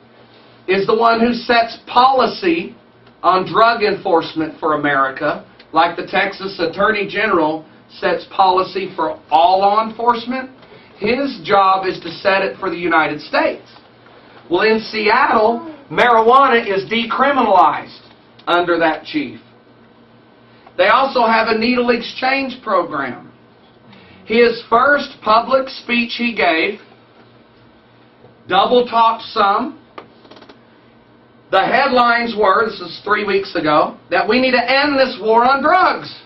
is the one who sets policy on drug enforcement for America, like the Texas Attorney General sets policy for all law enforcement. His job is to set it for the United States. Well, in Seattle, marijuana is decriminalized under that chief. They also have a needle exchange program. His first public speech he gave, double-talked some. The headlines were, this is 3 weeks ago, that we need to end this war on drugs.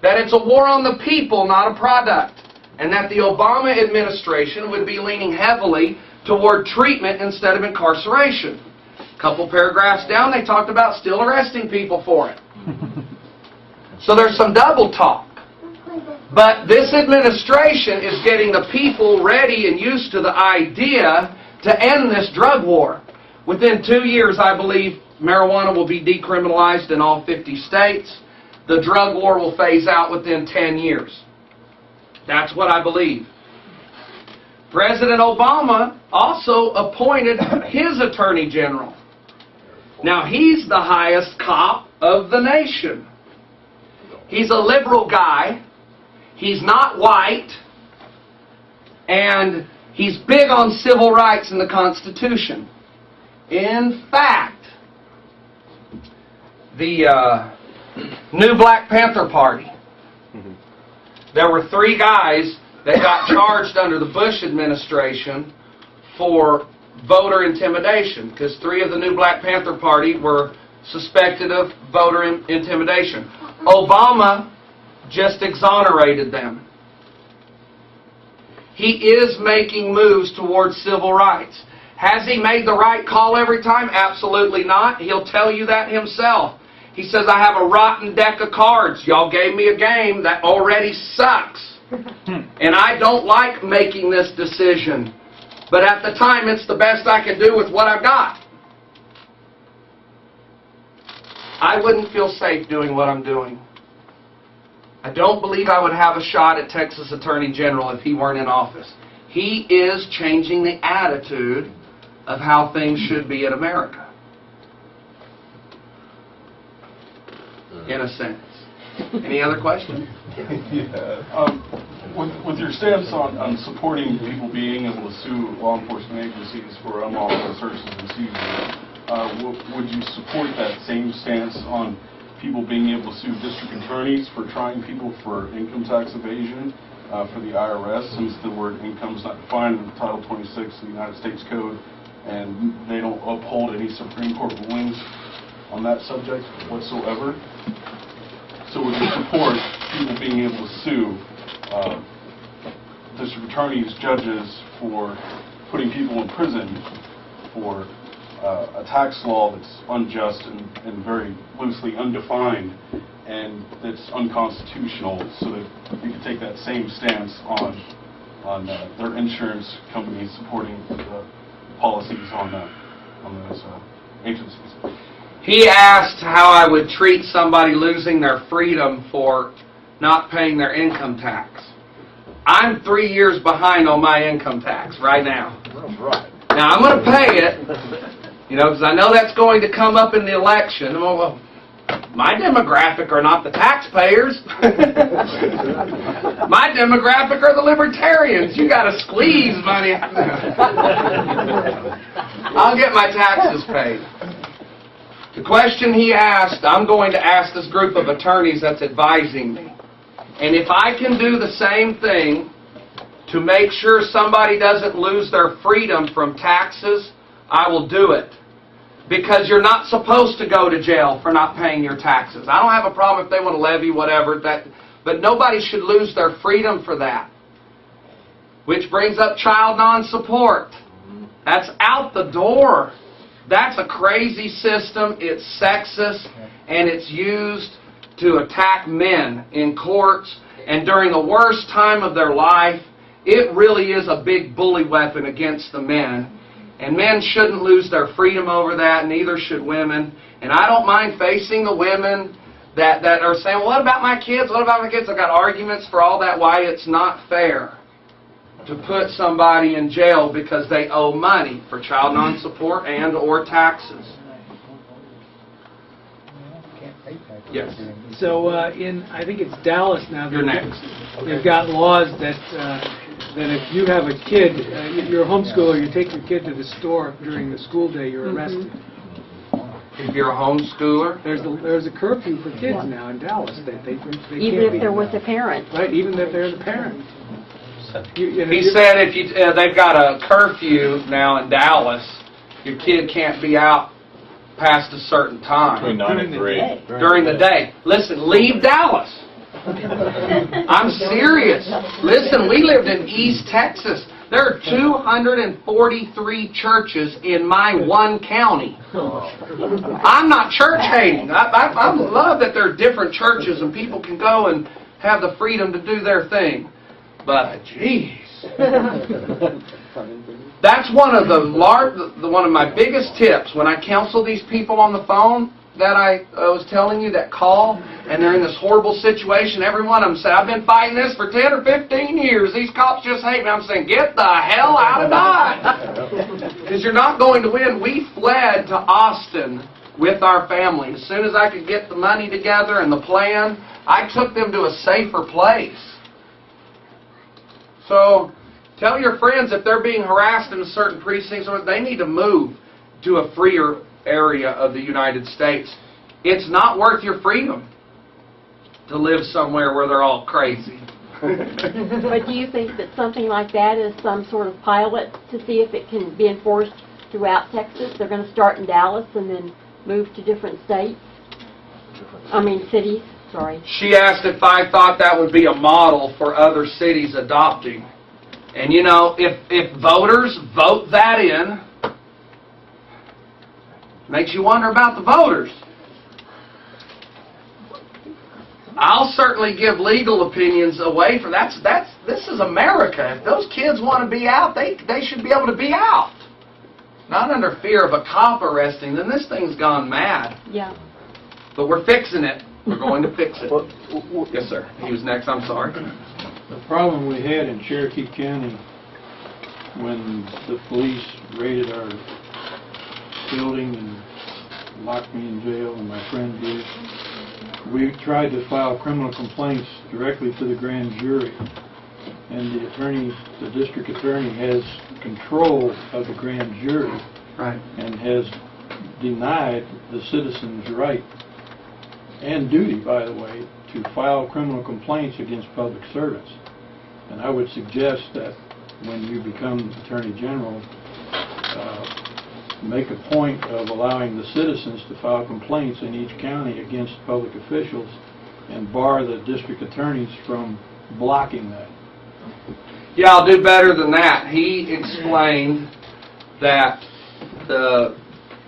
That it's a war on the people, not a product. And that the Obama administration would be leaning heavily toward treatment instead of incarceration. A couple paragraphs down, they talked about still arresting people for it. So there's some double talk. But this administration is getting the people ready and used to the idea to end this drug war. Within 2 years, I believe, marijuana will be decriminalized in all 50 states. The drug war will phase out within 10 years. That's what I believe. President Obama also appointed his Attorney General. Now, he's the highest cop of the nation. He's a liberal guy. He's not white. And he's big on civil rights and the Constitution. In fact, the new Black Panther Party, there were 3 guys that got charged under the Bush administration for voter intimidation, because 3 of the new Black Panther Party were suspected of voter intimidation. Obama just exonerated them. He is making moves towards civil rights. Has he made the right call every time? Absolutely not. He'll tell you that himself. He says, I have a rotten deck of cards. Y'all gave me a game that already sucks. And I don't like making this decision. But at the time, it's the best I can do with what I've got. I wouldn't feel safe doing what I'm doing. I don't believe I would have a shot at Texas Attorney General if he weren't in office. He is changing the attitude of how things should be in America. In a sense. Any other questions? Yeah. With your stance on supporting people being able to sue law enforcement agencies for unlawful searches and seizures, would you support that same stance on people being able to sue district attorneys for trying people for income tax evasion for the IRS, since the word income is not defined in Title 26 of the United States Code, and they don't uphold any Supreme Court rulings on that subject whatsoever? So would you support people being able to sue district attorneys, judges, for putting people in prison for a tax law that's unjust and very loosely undefined, and that's unconstitutional, so that you can take that same stance on their insurance companies supporting policies on those agencies? He asked how I would treat somebody losing their freedom for not paying their income tax. I'm 3 years behind on my income tax right now. Right. Now, I'm going to pay it, because I know that's going to come up in the election. Well, my demographic are not the taxpayers. My demographic are the libertarians. You got to squeeze money. I'll get my taxes paid. The question he asked, I'm going to ask this group of attorneys that's advising me. And if I can do the same thing to make sure somebody doesn't lose their freedom from taxes, I will do it. Because you're not supposed to go to jail for not paying your taxes. I don't have a problem if they want to levy whatever, but nobody should lose their freedom for that. Which brings up child non-support. That's out the door. That's a crazy system. It's sexist, and it's used to attack men in courts. And during the worst time of their life, it really is a big bully weapon against the men. And men shouldn't lose their freedom over that, neither should women. And I don't mind facing the women that are saying, well, what about my kids? What about my kids? I've got arguments for all that, why it's not fair to put somebody in jail because they owe money for child non-support and or taxes. Yes. So I think it's Dallas now. You're next. They've got laws that if you have a kid, you're a homeschooler, you take your kid to the store during the school day, you're arrested. If you're a homeschooler, there's a curfew for kids now in Dallas. They Even if they're with a parent. Right, even if they're the parent. He said if they've got a curfew now in Dallas, your kid can't be out past a certain time. Between 9 and 3. During the day. Listen, leave Dallas. I'm serious. Listen, we lived in East Texas. There are 243 churches in my one county. I'm not church hating. I love that there are different churches and people can go and have the freedom to do their thing. But, jeez. That's one of my biggest tips when I counsel these people on the phone that I was telling you that call and they're in this horrible situation. Every one of them say, I've been fighting this for 10 or 15 years. These cops just hate me. I'm saying, get the hell out of Dodge. Because you're not going to win. We fled to Austin with our family. As soon as I could get the money together and the plan, I took them to a safer place. So tell your friends if they're being harassed in a certain precinct, they need to move to a freer area of the United States. It's not worth your freedom to live somewhere where they're all crazy. But do you think that something like that is some sort of pilot to see if it can be enforced throughout Texas? They're going to start in Dallas and then move to different states? Cities, sorry. She asked if I thought that would be a model for other cities adopting. And you know, if voters vote that in, makes you wonder about the voters. I'll certainly give legal opinions away for this is America. If those kids want to be out, they should be able to be out. Not under fear of a cop arresting them. This thing's gone mad. Yeah. But we're fixing it. We're going to fix it. Yes, sir. He was next. I'm sorry. The problem we had in Cherokee County when the police raided our building and locked me in jail and my friend did, we tried to file criminal complaints directly to the grand jury. And the district attorney has control of the grand jury. Right. And has denied the citizens' right and duty, by the way, to file criminal complaints against public servants. And I would suggest that when you become Attorney General, make a point of allowing the citizens to file complaints in each county against public officials and bar the district attorneys from blocking that. Yeah, I'll do better than that. He explained that the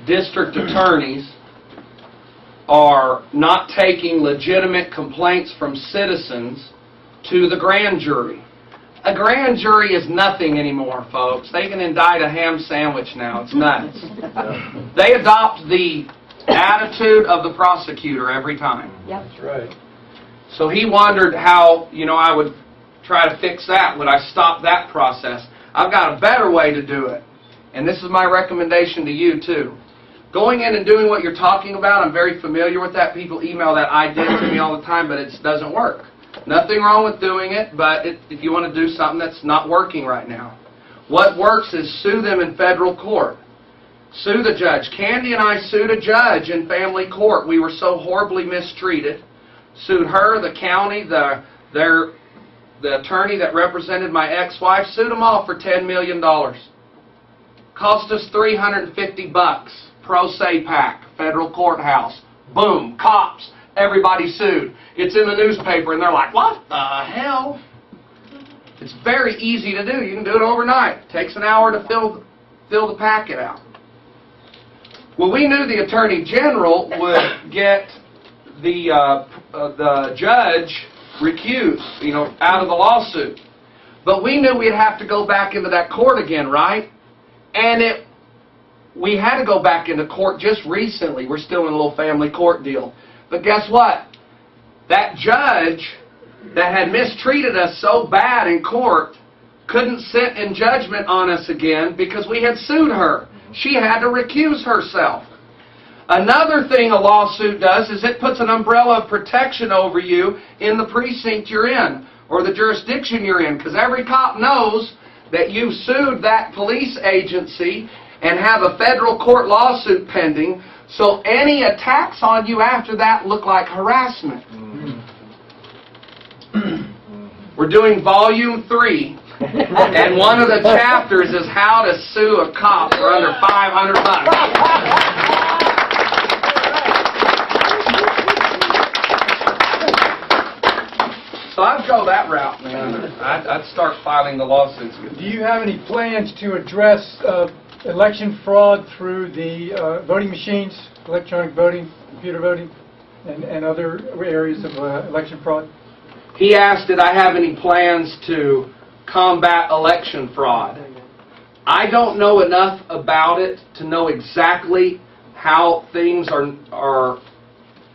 district attorneys are not taking legitimate complaints from citizens to the grand jury. A grand jury is nothing anymore, folks. They can indict a ham sandwich now. It's nuts. They adopt the attitude of the prosecutor every time. Yep. That's right. So he wondered how, I would try to fix that. Would I stop that process? I've got a better way to do it. And this is my recommendation to you, too. Going in and doing what you're talking about, I'm very familiar with that. People email that idea to me all the time, but it doesn't work. Nothing wrong with doing it, but if you want to do something that's not working right now. What works is sue them in federal court. Sue the judge. Candy and I sued a judge in family court. We were so horribly mistreated. Sued her, the county, the attorney that represented my ex-wife. Sued them all for $10 million. Cost us $350. Pro se pack, federal courthouse. Boom, cops. Everybody sued. It's in the newspaper, and they're like, what the hell? It's very easy to do. You can do it overnight. It takes an hour to fill the packet out. Well, we knew the Attorney General would get the judge recused, out of the lawsuit. But we knew we'd have to go back into that court again, right? And we had to go back into court just recently. We're still in a little family court deal. But guess what? That judge that had mistreated us so bad in court couldn't sit in judgment on us again because we had sued her. She had to recuse herself. Another thing a lawsuit does is it puts an umbrella of protection over you in the precinct you're in or the jurisdiction you're in, because every cop knows that you've sued that police agency and have a federal court lawsuit pending, so any attacks on you after that look like harassment. We're doing volume 3, and one of the chapters is how to sue a cop for under $500. So I'd go that route, man. I'd start filing the lawsuits. Do you have any plans to address election fraud through the voting machines, electronic voting, computer voting, and other areas of election fraud? He asked, did I have any plans to combat election fraud? I don't know enough about it to know exactly how things are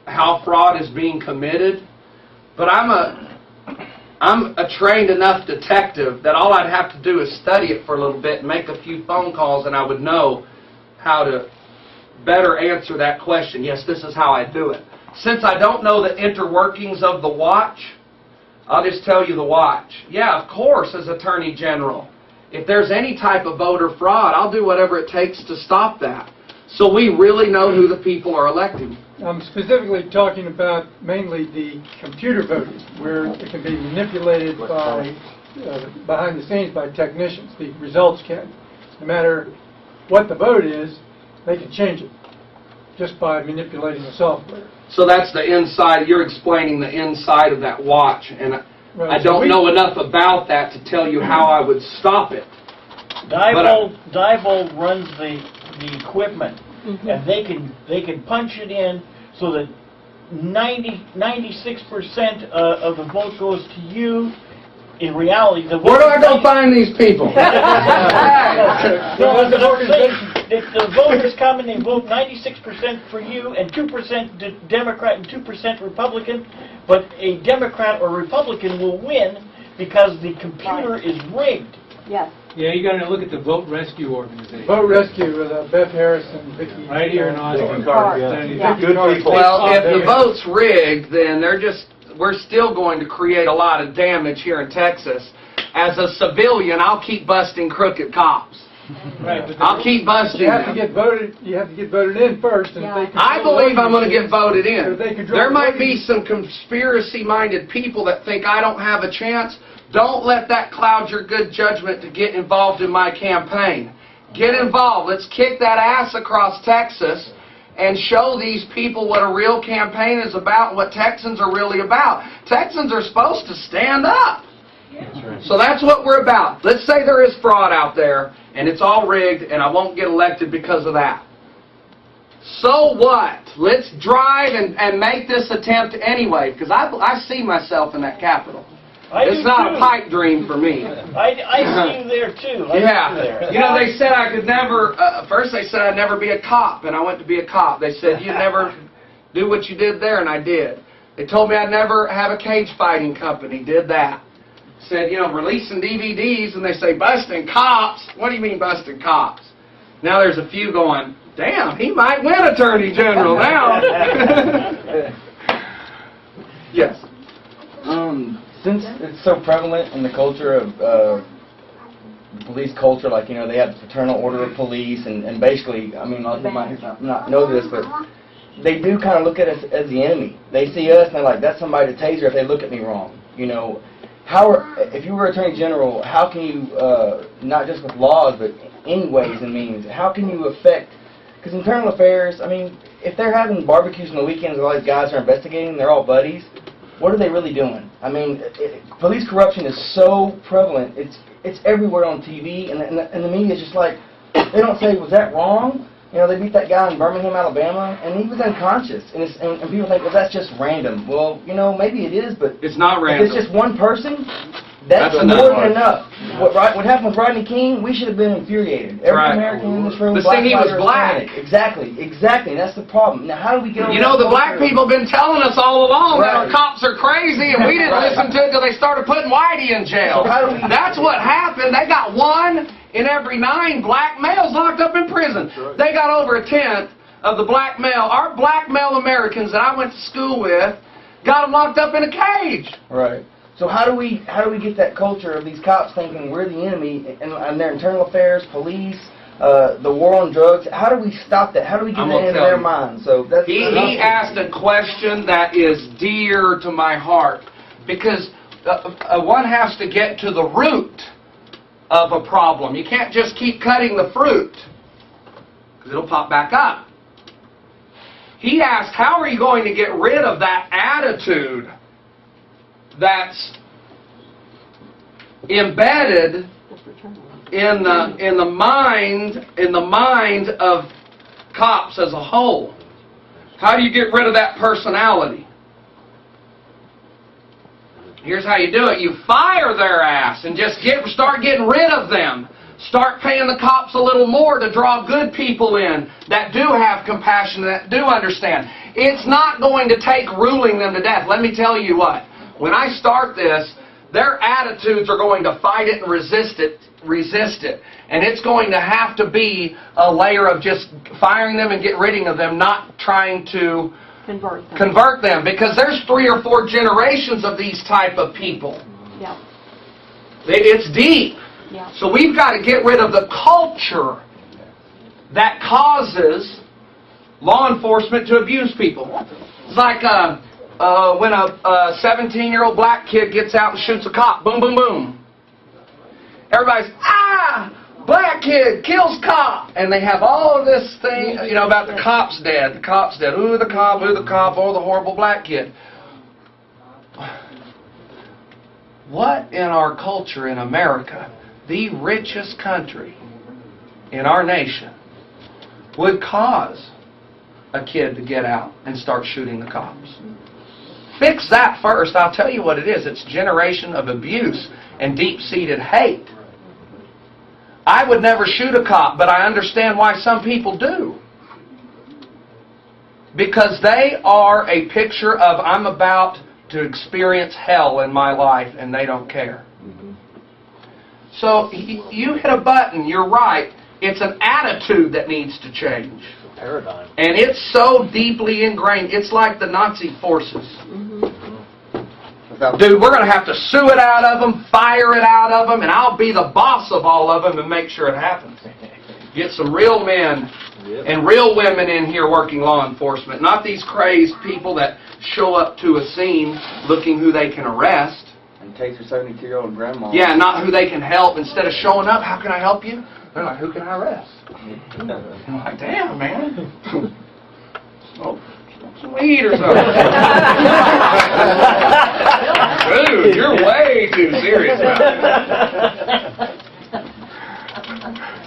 how fraud is being committed, but I'm a trained enough detective that all I'd have to do is study it for a little bit and make a few phone calls, and I would know how to better answer that question. Yes, this is how I do it. Since I don't know the interworkings of the watch, I'll just tell you the watch. Yeah, of course, as Attorney General, if there's any type of voter fraud, I'll do whatever it takes to stop that. So we really know who the people are electing. I'm specifically talking about mainly the computer voting, where it can be manipulated by behind the scenes by technicians. The results can. No matter what the vote is, they can change it just by manipulating the software. So that's the inside, you're explaining the inside of that watch, and I don't know enough about that to tell you how I would stop it. Diebold runs the equipment, and they can punch it in so that 96% of the vote goes to you. In reality, the where do I go find these people? The voters come and they vote 96% for you and 2% Democrat and 2% Republican, but a Democrat or Republican will win because the computer is rigged. Yes. Yeah, you got to look at the Vote Rescue organization. Vote Rescue with Beth Harris and Vicki. Right here in Austin. Good people. Well, if the vote's rigged, then we're still going to create a lot of damage here in Texas. As a civilian, I'll keep busting crooked cops. Right, I'll keep busting you have to get voted. You have to get voted in first. And if they I believe I'm going to get voted in. There might be some conspiracy-minded people that think I don't have a chance. Don't let that cloud your good judgment to get involved in my campaign. Get involved. Let's kick that ass across Texas and show these people what a real campaign is about, what Texans are really about. Texans are supposed to stand up. So that's what we're about. Let's say there is fraud out there, and it's all rigged, and I won't get elected because of that. So what? Let's drive and make this attempt anyway, because I see myself in that Capitol. It's not a pipe dream for me. I see you there too. Yeah. You know, they said I could never, first they said I'd never be a cop, and I went to be a cop. They said, you'd never do what you did there, and I did. They told me I'd never have a cage fighting company, did that. Said, you know, releasing DVDs, and they say, busting cops. What do you mean busting cops? Now there's a few going, damn, he might win Attorney General now. Yes. Since it's so prevalent in the culture of police culture, like, you know, they have the fraternal order of police, and basically, I mean, a lot of people might not know this, but they do kind of look at us as the enemy. They see us, and they're like, that's somebody to taser if they look at me wrong. You know, if you were Attorney General, how can you, not just with laws, but any ways and means, how can you affect, because internal affairs, I mean, if they're having barbecues on the weekends and all these guys are investigating, they're all buddies, what are they really doing? I mean, police corruption is so prevalent. It's everywhere on TV, and the media is just like, they don't say, was that wrong? You know, they beat that guy in Birmingham, Alabama, and he was unconscious. And people think, well, that's just random. Well, you know, maybe it is, but it's not random. If it's just one person, That's That's more enough. than enough. What happened with Rodney King, we should have been infuriated. Every Right. American in this room, But black, see, he white, was or black. Hispanic. Exactly. That's the problem. Now, how do we get over You know, that the black culture? people have been telling us all along that our Right. cops are crazy, and we didn't Right. listen to it until they started putting Whitey in jail. So how do we- That's what happened. They got 1 in every 9 black males locked up in prison. They got over a 10th of the black male. Our black male Americans that I went to school with got them locked up in a cage. Right. So how do we get that culture of these cops thinking we're the enemy and their internal affairs, police, the war on drugs? How do we stop that? How do we get I'm that gonna into tell their you. minds? So that's He asked a question that is dear to my heart, because one has to get to the root of a problem. You can't just keep cutting the fruit, because it'll pop back up. He asked, how are you going to get rid of that attitude that's embedded in the mind of cops as a whole? How do you get rid of that personality? Here's how you do it. You fire their ass and just start getting rid of them. Start paying the cops a little more to draw good people in that do have compassion, that do understand. It's not going to take ruling them to death. Let me tell you what. When I start this, their attitudes are going to fight it and resist it. And it's going to have to be a layer of just firing them and get rid of them, not trying to convert them, because there's 3 or 4 generations of these type of people. Yeah. It's deep. Yeah. So we've got to get rid of the culture that causes law enforcement to abuse people. It's like when a 17-year-old black kid gets out and shoots a cop. Boom, boom, boom. Everybody's, black kid kills cop. And they have all of this thing, about the cop's dead. The cop's dead. Ooh, the cop, oh, the horrible black kid. What in our culture in America, the richest country in our nation, would cause a kid to get out and start shooting the cops? Fix that first. I'll tell you what it is. It's a generation of abuse and deep-seated hate. I would never shoot a cop, but I understand why some people do. Because they are a picture of, I'm about to experience hell in my life, and they don't care. So you hit a button, you're right. It's an attitude that needs to change. Paradigm. And it's so deeply ingrained. It's like the Nazi forces. Dude, we're going to have to sue it out of them, fire it out of them, and I'll be the boss of all of them and make sure it happens. Get some real men and real women in here working law enforcement. Not these crazed people that show up to a scene looking who they can arrest. And takes her 72-year-old grandma. Yeah, not who they can help. Instead of showing up, how can I help you? They're like, who can I arrest? I'm like, damn, man. Smoke some weed or something. Dude, you're way too serious about it.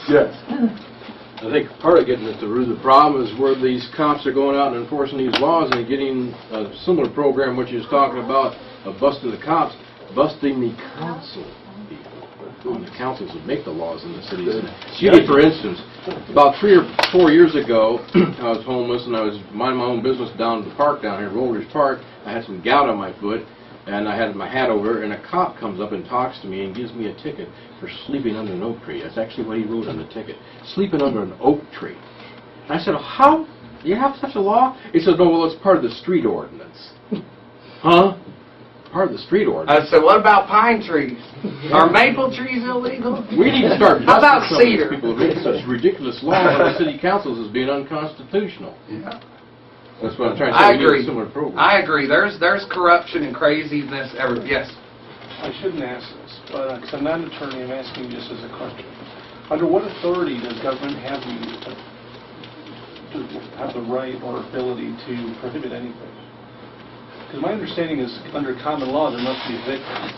Yes. I think part of getting at the root of the problem is where these cops are going out and enforcing these laws and getting a similar program which is talking about busting the cops, busting the council people, the councils that make the laws in the cities. For instance, about 3 or 4 years ago, I was homeless and I was minding my own business down at the park down here, Rollers Park. I had some gout on my foot and I had my hat over, and a cop comes up and talks to me and gives me a ticket for sleeping under an oak tree. That's actually what he wrote on the ticket. Sleeping under an oak tree. And I said, how? You have such a law? He said, no, well, it's part of the street ordinance. Huh? Part of the street ordinance. I said, what about pine trees? Are maple trees illegal? We need to start How about busting some of these cedar? people who make such ridiculous laws on the city councils as being unconstitutional. Yeah. That's what I'm trying to say. I We need a agree. similar program. I agree. There's corruption and craziness. Yes. I shouldn't ask this, but because I'm not an attorney, I'm asking just as a question. Under what authority does government have the right or ability to prohibit anything? Because my understanding is under common law there must be a victim.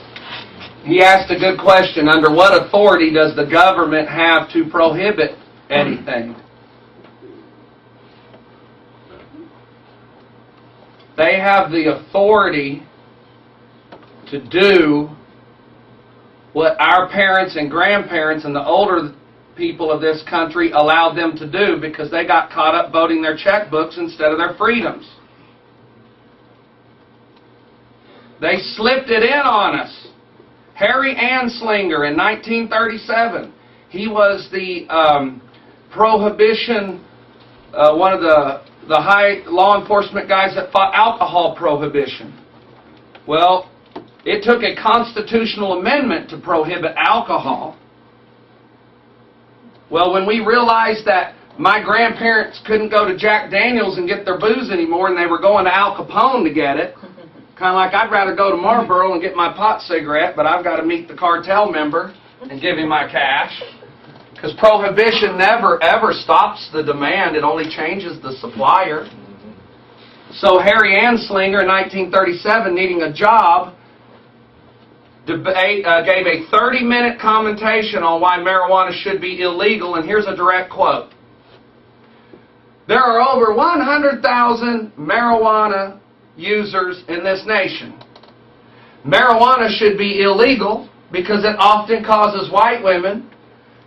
He asked a good question. Under what authority does the government have to prohibit anything? They have the authority to do what our parents and grandparents and the older people of this country allowed them to do because they got caught up voting their checkbooks instead of their freedoms. They slipped it in on us. Harry Anslinger in 1937, he was the prohibition, one of the high law enforcement guys that fought alcohol prohibition. Well, it took a constitutional amendment to prohibit alcohol. Well, when we realized that my grandparents couldn't go to Jack Daniels and get their booze anymore and they were going to Al Capone to get it, kind of like I'd rather go to Marlboro and get my pot cigarette, but I've got to meet the cartel member and give him my cash. Because prohibition never, ever stops the demand. It only changes the supplier. So Harry Anslinger in 1937, needing a job, gave a 30-minute commentation on why marijuana should be illegal, and here's a direct quote. There are over 100,000 marijuana users in this nation. Marijuana should be illegal because it often causes white women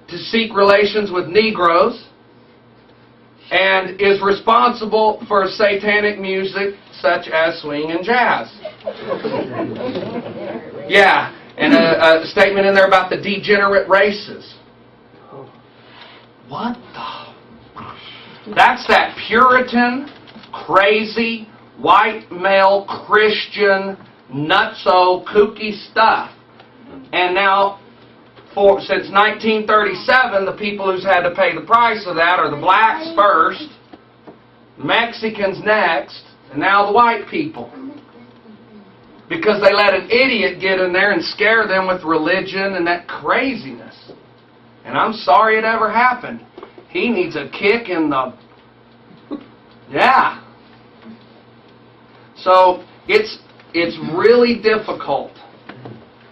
to seek relations with Negroes and is responsible for satanic music such as swing and jazz. Yeah, and a statement in there about the degenerate races. What the? That's that Puritan, crazy, white male, Christian, nutso, kooky stuff. And now, since 1937, the people who's had to pay the price of that are the blacks first, Mexicans next, and now the white people. Because they let an idiot get in there and scare them with religion and that craziness. And I'm sorry it ever happened. He needs a kick in the... Yeah. So, it's really difficult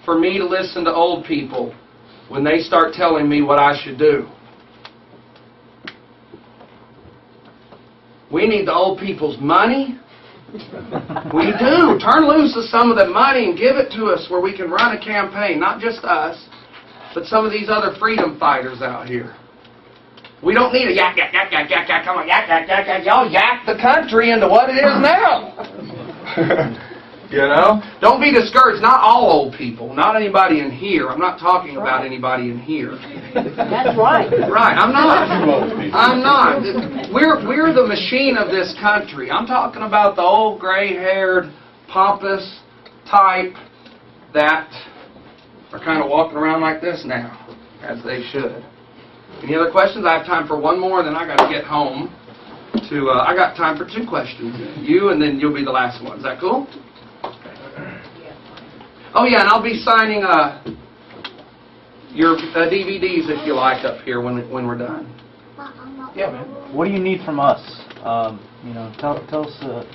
for me to listen to old people when they start telling me what I should do. We need the old people's money. We do. Turn loose of some of the money and give it to us where we can run a campaign. Not just us, but some of these other freedom fighters out here. We don't need a yak, yak, yak, yak, yak, yak, come on, yak, yak, yak, yak. Y'all yak the country into what it is now. You know? Don't be discouraged. Not all old people. Not anybody in here. I'm not talking about anybody in here. That's right. Right. I'm not. I'm not. We're the machine of this country. I'm talking about the old gray-haired, pompous type that are kind of walking around like this now, as they should. Any other questions? I have time for one more, then I got to get home. I got time for 2 questions. You, and then you'll be the last one. Is that cool? Oh yeah, and I'll be signing your DVDs if you like up here when we're done. Yeah, man. What do you need from us? You know, tell us the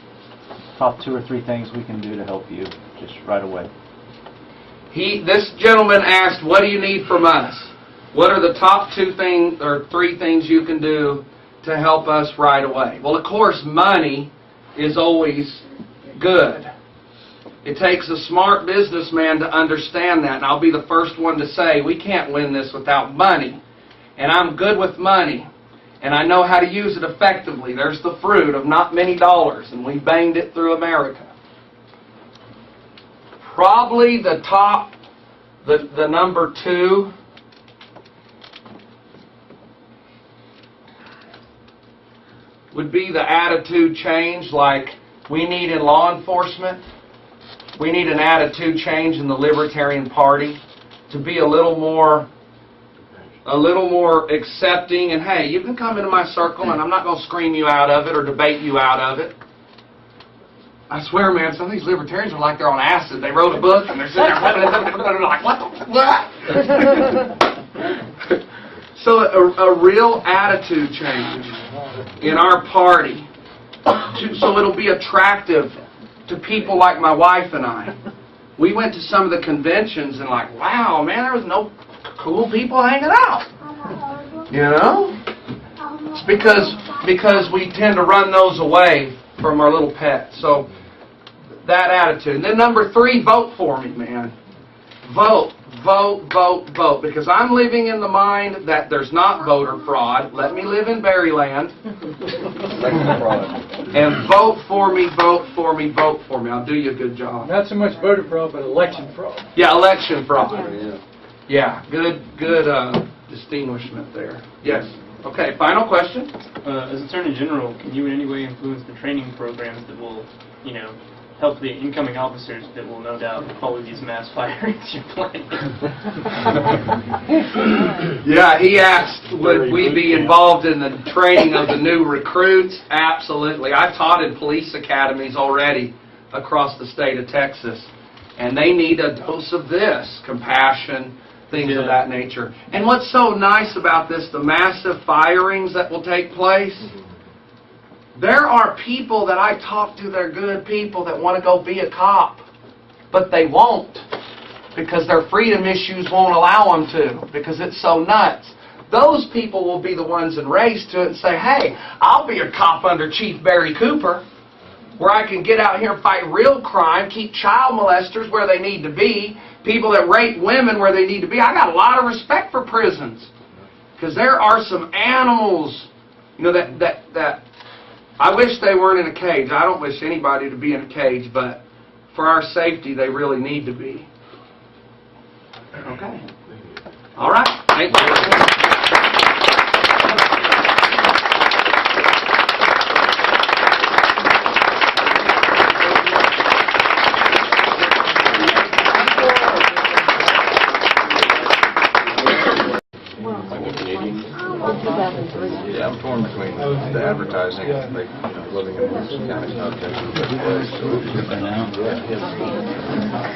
top 2 or 3 things we can do to help you just right away. This gentleman asked, "What do you need from us? What are the top 2 things or 3 things you can do to help us right away?" Well, of course, money is always good. It takes a smart businessman to understand that, and I'll be the first one to say we can't win this without money. And I'm good with money, and I know how to use it effectively. There's the fruit of not many dollars, and we banged it through America. Probably the top, the number 2, would be the attitude change like we need in law enforcement. We need an attitude change in the Libertarian Party to be a little more accepting. And hey, you can come into my circle and I'm not going to scream you out of it or debate you out of it. I swear, man, some of these libertarians are like they're on acid. They wrote a book and they're sitting there like, what? So a real attitude change in our party, so it'll be attractive to people like my wife and I. We went to some of the conventions and like, wow, man, there was no cool people hanging out. You know? It's because we tend to run those away from our little pets. So that attitude. And then number 3, vote for me, man. Vote, vote, vote, vote, because I'm living in the mind that there's not voter fraud. Let me live in Berryland. And vote for me, vote for me, vote for me. I'll do you a good job. Not so much voter fraud, but election fraud. Yeah, election fraud. Yeah, good distinguishment there. Yes. Okay, final question. As Attorney General, can you in any way influence the training programs that will, help the incoming officers that will no doubt follow these mass firings you're planning? Yeah, he asked, would we be involved in the training of the new recruits? Absolutely. I've taught in police academies already across the state of Texas, and they need a dose of this, compassion, things of that nature. And what's so nice about this, the massive firings that will take place, there are people that I talk to that are good people that want to go be a cop, but they won't because their freedom issues won't allow them to because it's so nuts. Those people will be the ones that raise to it and say, hey, I'll be a cop under Chief Barry Cooper where I can get out here and fight real crime, keep child molesters where they need to be, people that rape women where they need to be. I got a lot of respect for prisons because there are some animals, that I wish they weren't in a cage. I don't wish anybody to be in a cage, but for our safety, they really need to be. Okay. All right. Thank you. Yeah, I'm torn between the advertising, like, living in this county context.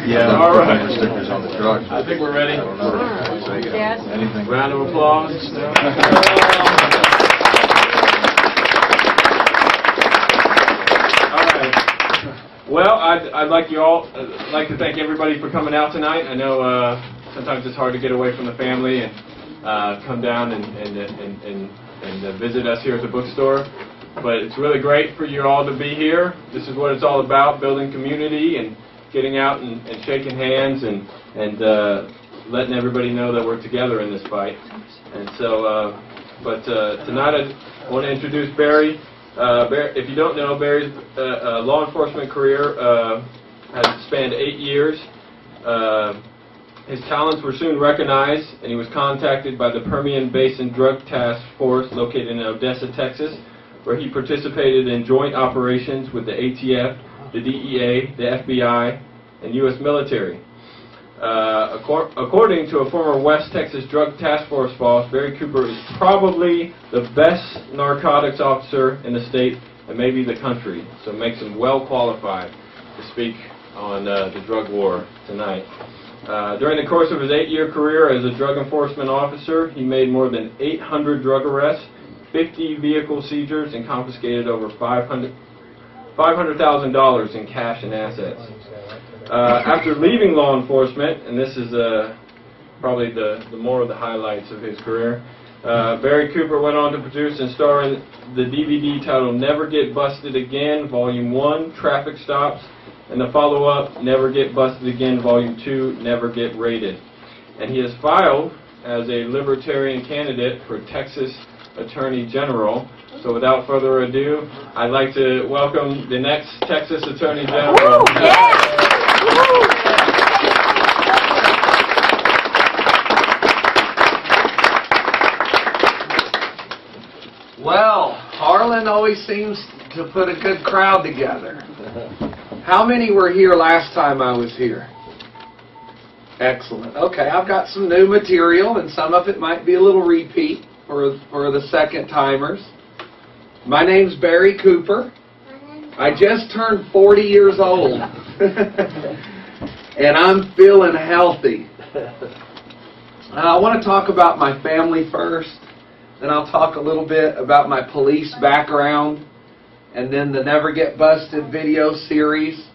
Yeah. All right. Stickers on the truck. I think we're ready. I don't know. Yes. Anything. Round of applause. All right. Well, I'd like to thank everybody for coming out tonight. I know sometimes it's hard to get away from the family and come down and visit us here at the bookstore. But it's really great for you all to be here. This is what it's all about, building community and getting out and shaking hands and letting everybody know that we're together in this fight. And so, tonight I want to introduce Barry. If you don't know, Barry's law enforcement career has spanned 8 years. His talents were soon recognized, and he was contacted by the Permian Basin Drug Task Force located in Odessa, Texas, where he participated in joint operations with the ATF, the DEA, the FBI, and U.S. military. According to a former West Texas Drug Task Force boss, Barry Cooper is probably the best narcotics officer in the state and maybe the country, so it makes him well qualified to speak on the drug war tonight. During the course of his 8-year career as a drug enforcement officer, he made more than 800 drug arrests, 50 vehicle seizures, and confiscated over $500,000 in cash and assets. After leaving law enforcement, and this is probably the more of the highlights of his career, Barry Cooper went on to produce and star in the DVD titled Never Get Busted Again, Volume 1, Traffic Stops, and the follow-up, Never Get Busted Again, Volume 2, Never Get Raided. And he has filed as a Libertarian candidate for Texas Attorney General. So without further ado, I'd like to welcome the next Texas Attorney General. Woo! Yeah! Woo! Well, Harlan always seems to put a good crowd together. How many were here last time I was here? Excellent. Okay, I've got some new material, and some of it might be a little repeat for the second timers. My name's Barry Cooper. I just turned 40 years old, and I'm feeling healthy. I want to talk about my family first, then I'll talk a little bit about my police background, and then the Never Get Busted video series.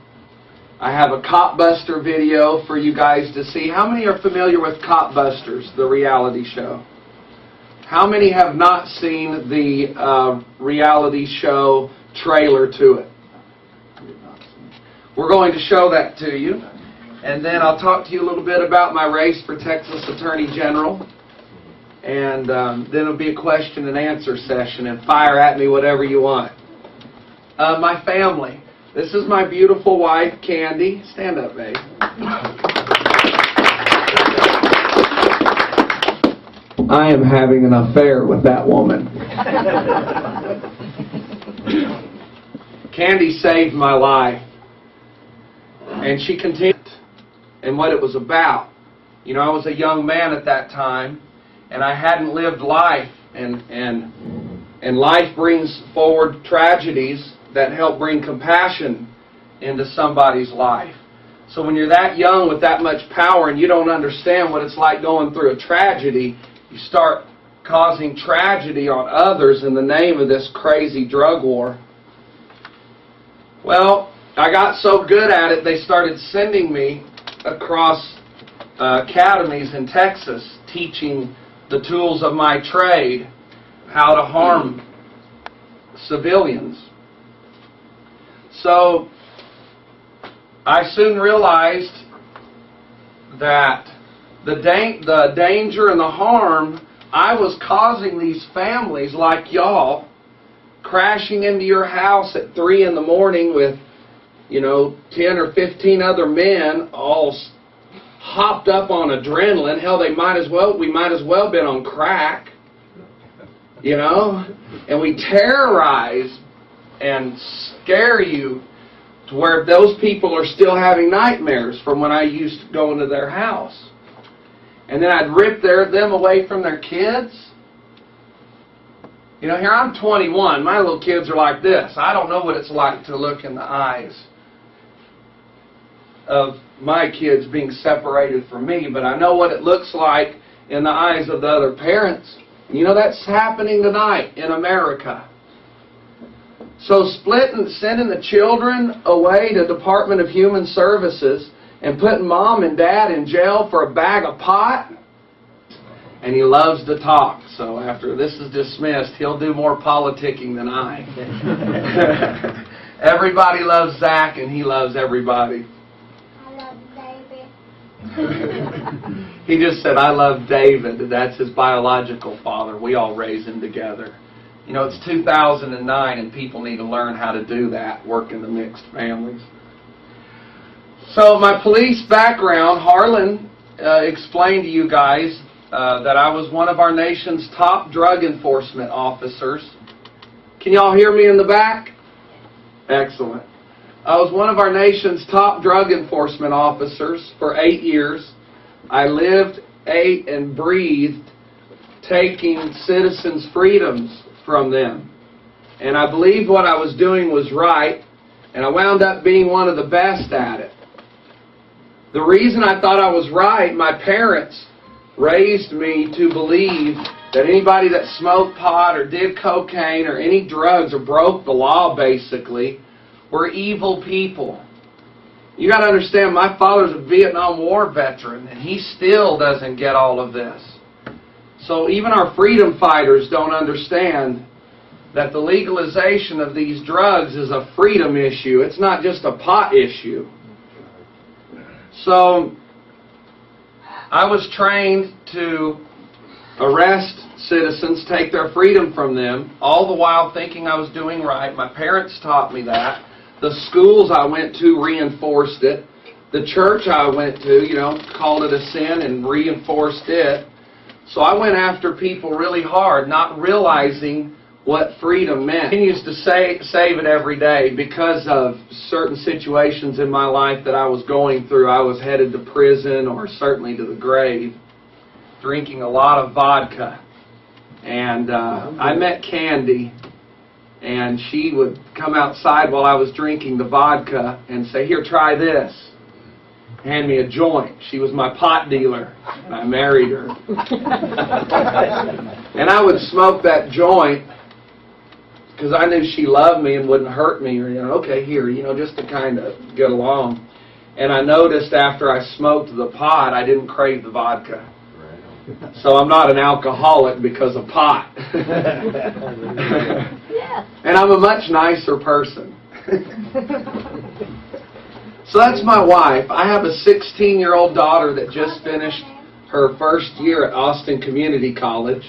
I have a Cop Buster video for you guys to see. How many are familiar with Cop Busters, the reality show? How many have not seen the reality show trailer to it? We're going to show that to you. And then I'll talk to you a little bit about my race for Texas Attorney General. And then it'll be a question and answer session, and fire at me whatever you want. My family. This is my beautiful wife, Candy. Stand up, babe. I am having an affair with that woman. Candy saved my life. And she continued. And what it was about. You know, I was a young man at that time, and I hadn't lived life. And life brings forward tragedies that help bring compassion into somebody's life. So when you're that young with that much power and you don't understand what it's like going through a tragedy, you start causing tragedy on others in the name of this crazy drug war. Well, I got so good at it, they started sending me across academies in Texas teaching the tools of my trade, how to harm civilians. So I soon realized that the danger and the harm I was causing these families like y'all, crashing into your house at 3 in the morning with, 10 or 15 other men all hopped up on adrenaline. Hell, we might as well been on crack, and we terrorize and scare you to where those people are still having nightmares from when I used to go into their house. And then I'd rip them away from their kids. Here I'm 21. My little kids are like this. I don't know what it's like to look in the eyes of my kids being separated from me, but I know what it looks like in the eyes of the other parents. That's happening tonight in America. So sending the children away to Department of Human Services and putting mom and dad in jail for a bag of pot. And he loves to talk, so after this is dismissed, he'll do more politicking than I. Everybody loves Zach, and he loves everybody. I love David. He just said, I love David. That's his biological father. We all raise him together. It's 2009, and people need to learn how to do that, work in the mixed families. So my police background, Harlan explained to you guys that I was one of our nation's top drug enforcement officers. Can you all hear me in the back? Excellent. I was one of our nation's top drug enforcement officers for 8 years. I lived, ate, and breathed taking citizens' freedoms from them. And I believed what I was doing was right, and I wound up being one of the best at it. The reason I thought I was right, my parents raised me to believe that anybody that smoked pot or did cocaine or any drugs or broke the law, basically, were evil people. You got to understand, my father's a Vietnam War veteran, and he still doesn't get all of this. So even our freedom fighters don't understand that the legalization of these drugs is a freedom issue. It's not just a pot issue. So I was trained to arrest citizens, take their freedom from them, all the while thinking I was doing right. My parents taught me that. The schools I went to reinforced it. The church I went to, called it a sin and reinforced it. So I went after people really hard, not realizing what freedom meant. I continues to save it every day because of certain situations in my life that I was going through. I was headed to prison or certainly to the grave, drinking a lot of vodka. And I met Candy, and she would come outside while I was drinking the vodka and say, "Here, try this." Hand me a joint. She was my pot dealer, and I married her. And I would smoke that joint because I knew she loved me and wouldn't hurt me, or, okay, here, just to kind of get along. And I noticed after I smoked the pot, I didn't crave the vodka. So I'm not an alcoholic because of pot. And I'm a much nicer person. So that's my wife. I have a 16-year-old daughter that just finished her first year at Austin Community College.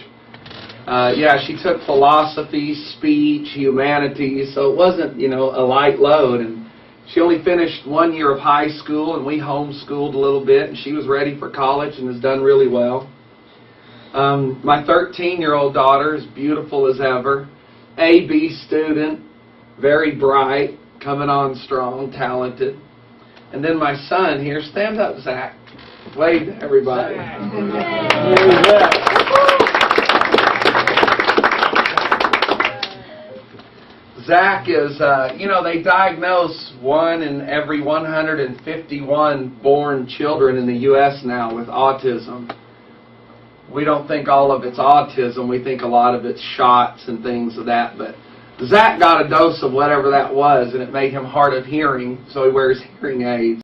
Yeah, she took philosophy, speech, humanities, so it wasn't, you know, a light load. And she only finished 1 year of high school, and we homeschooled a little bit, and she was ready for college and has done really well. My 13-year-old daughter is beautiful as ever, A.B. student, very bright, coming on strong, talented. And then my son here, stand up, Zach. Wave to everybody. Zach is, you know, they diagnose 1 in every 151 born children in the U.S. now with autism. We don't think all of it's autism. We think a lot of it's shots and things of that. But Zach got a dose of whatever that was, and it made him hard of hearing, so he wears hearing aids.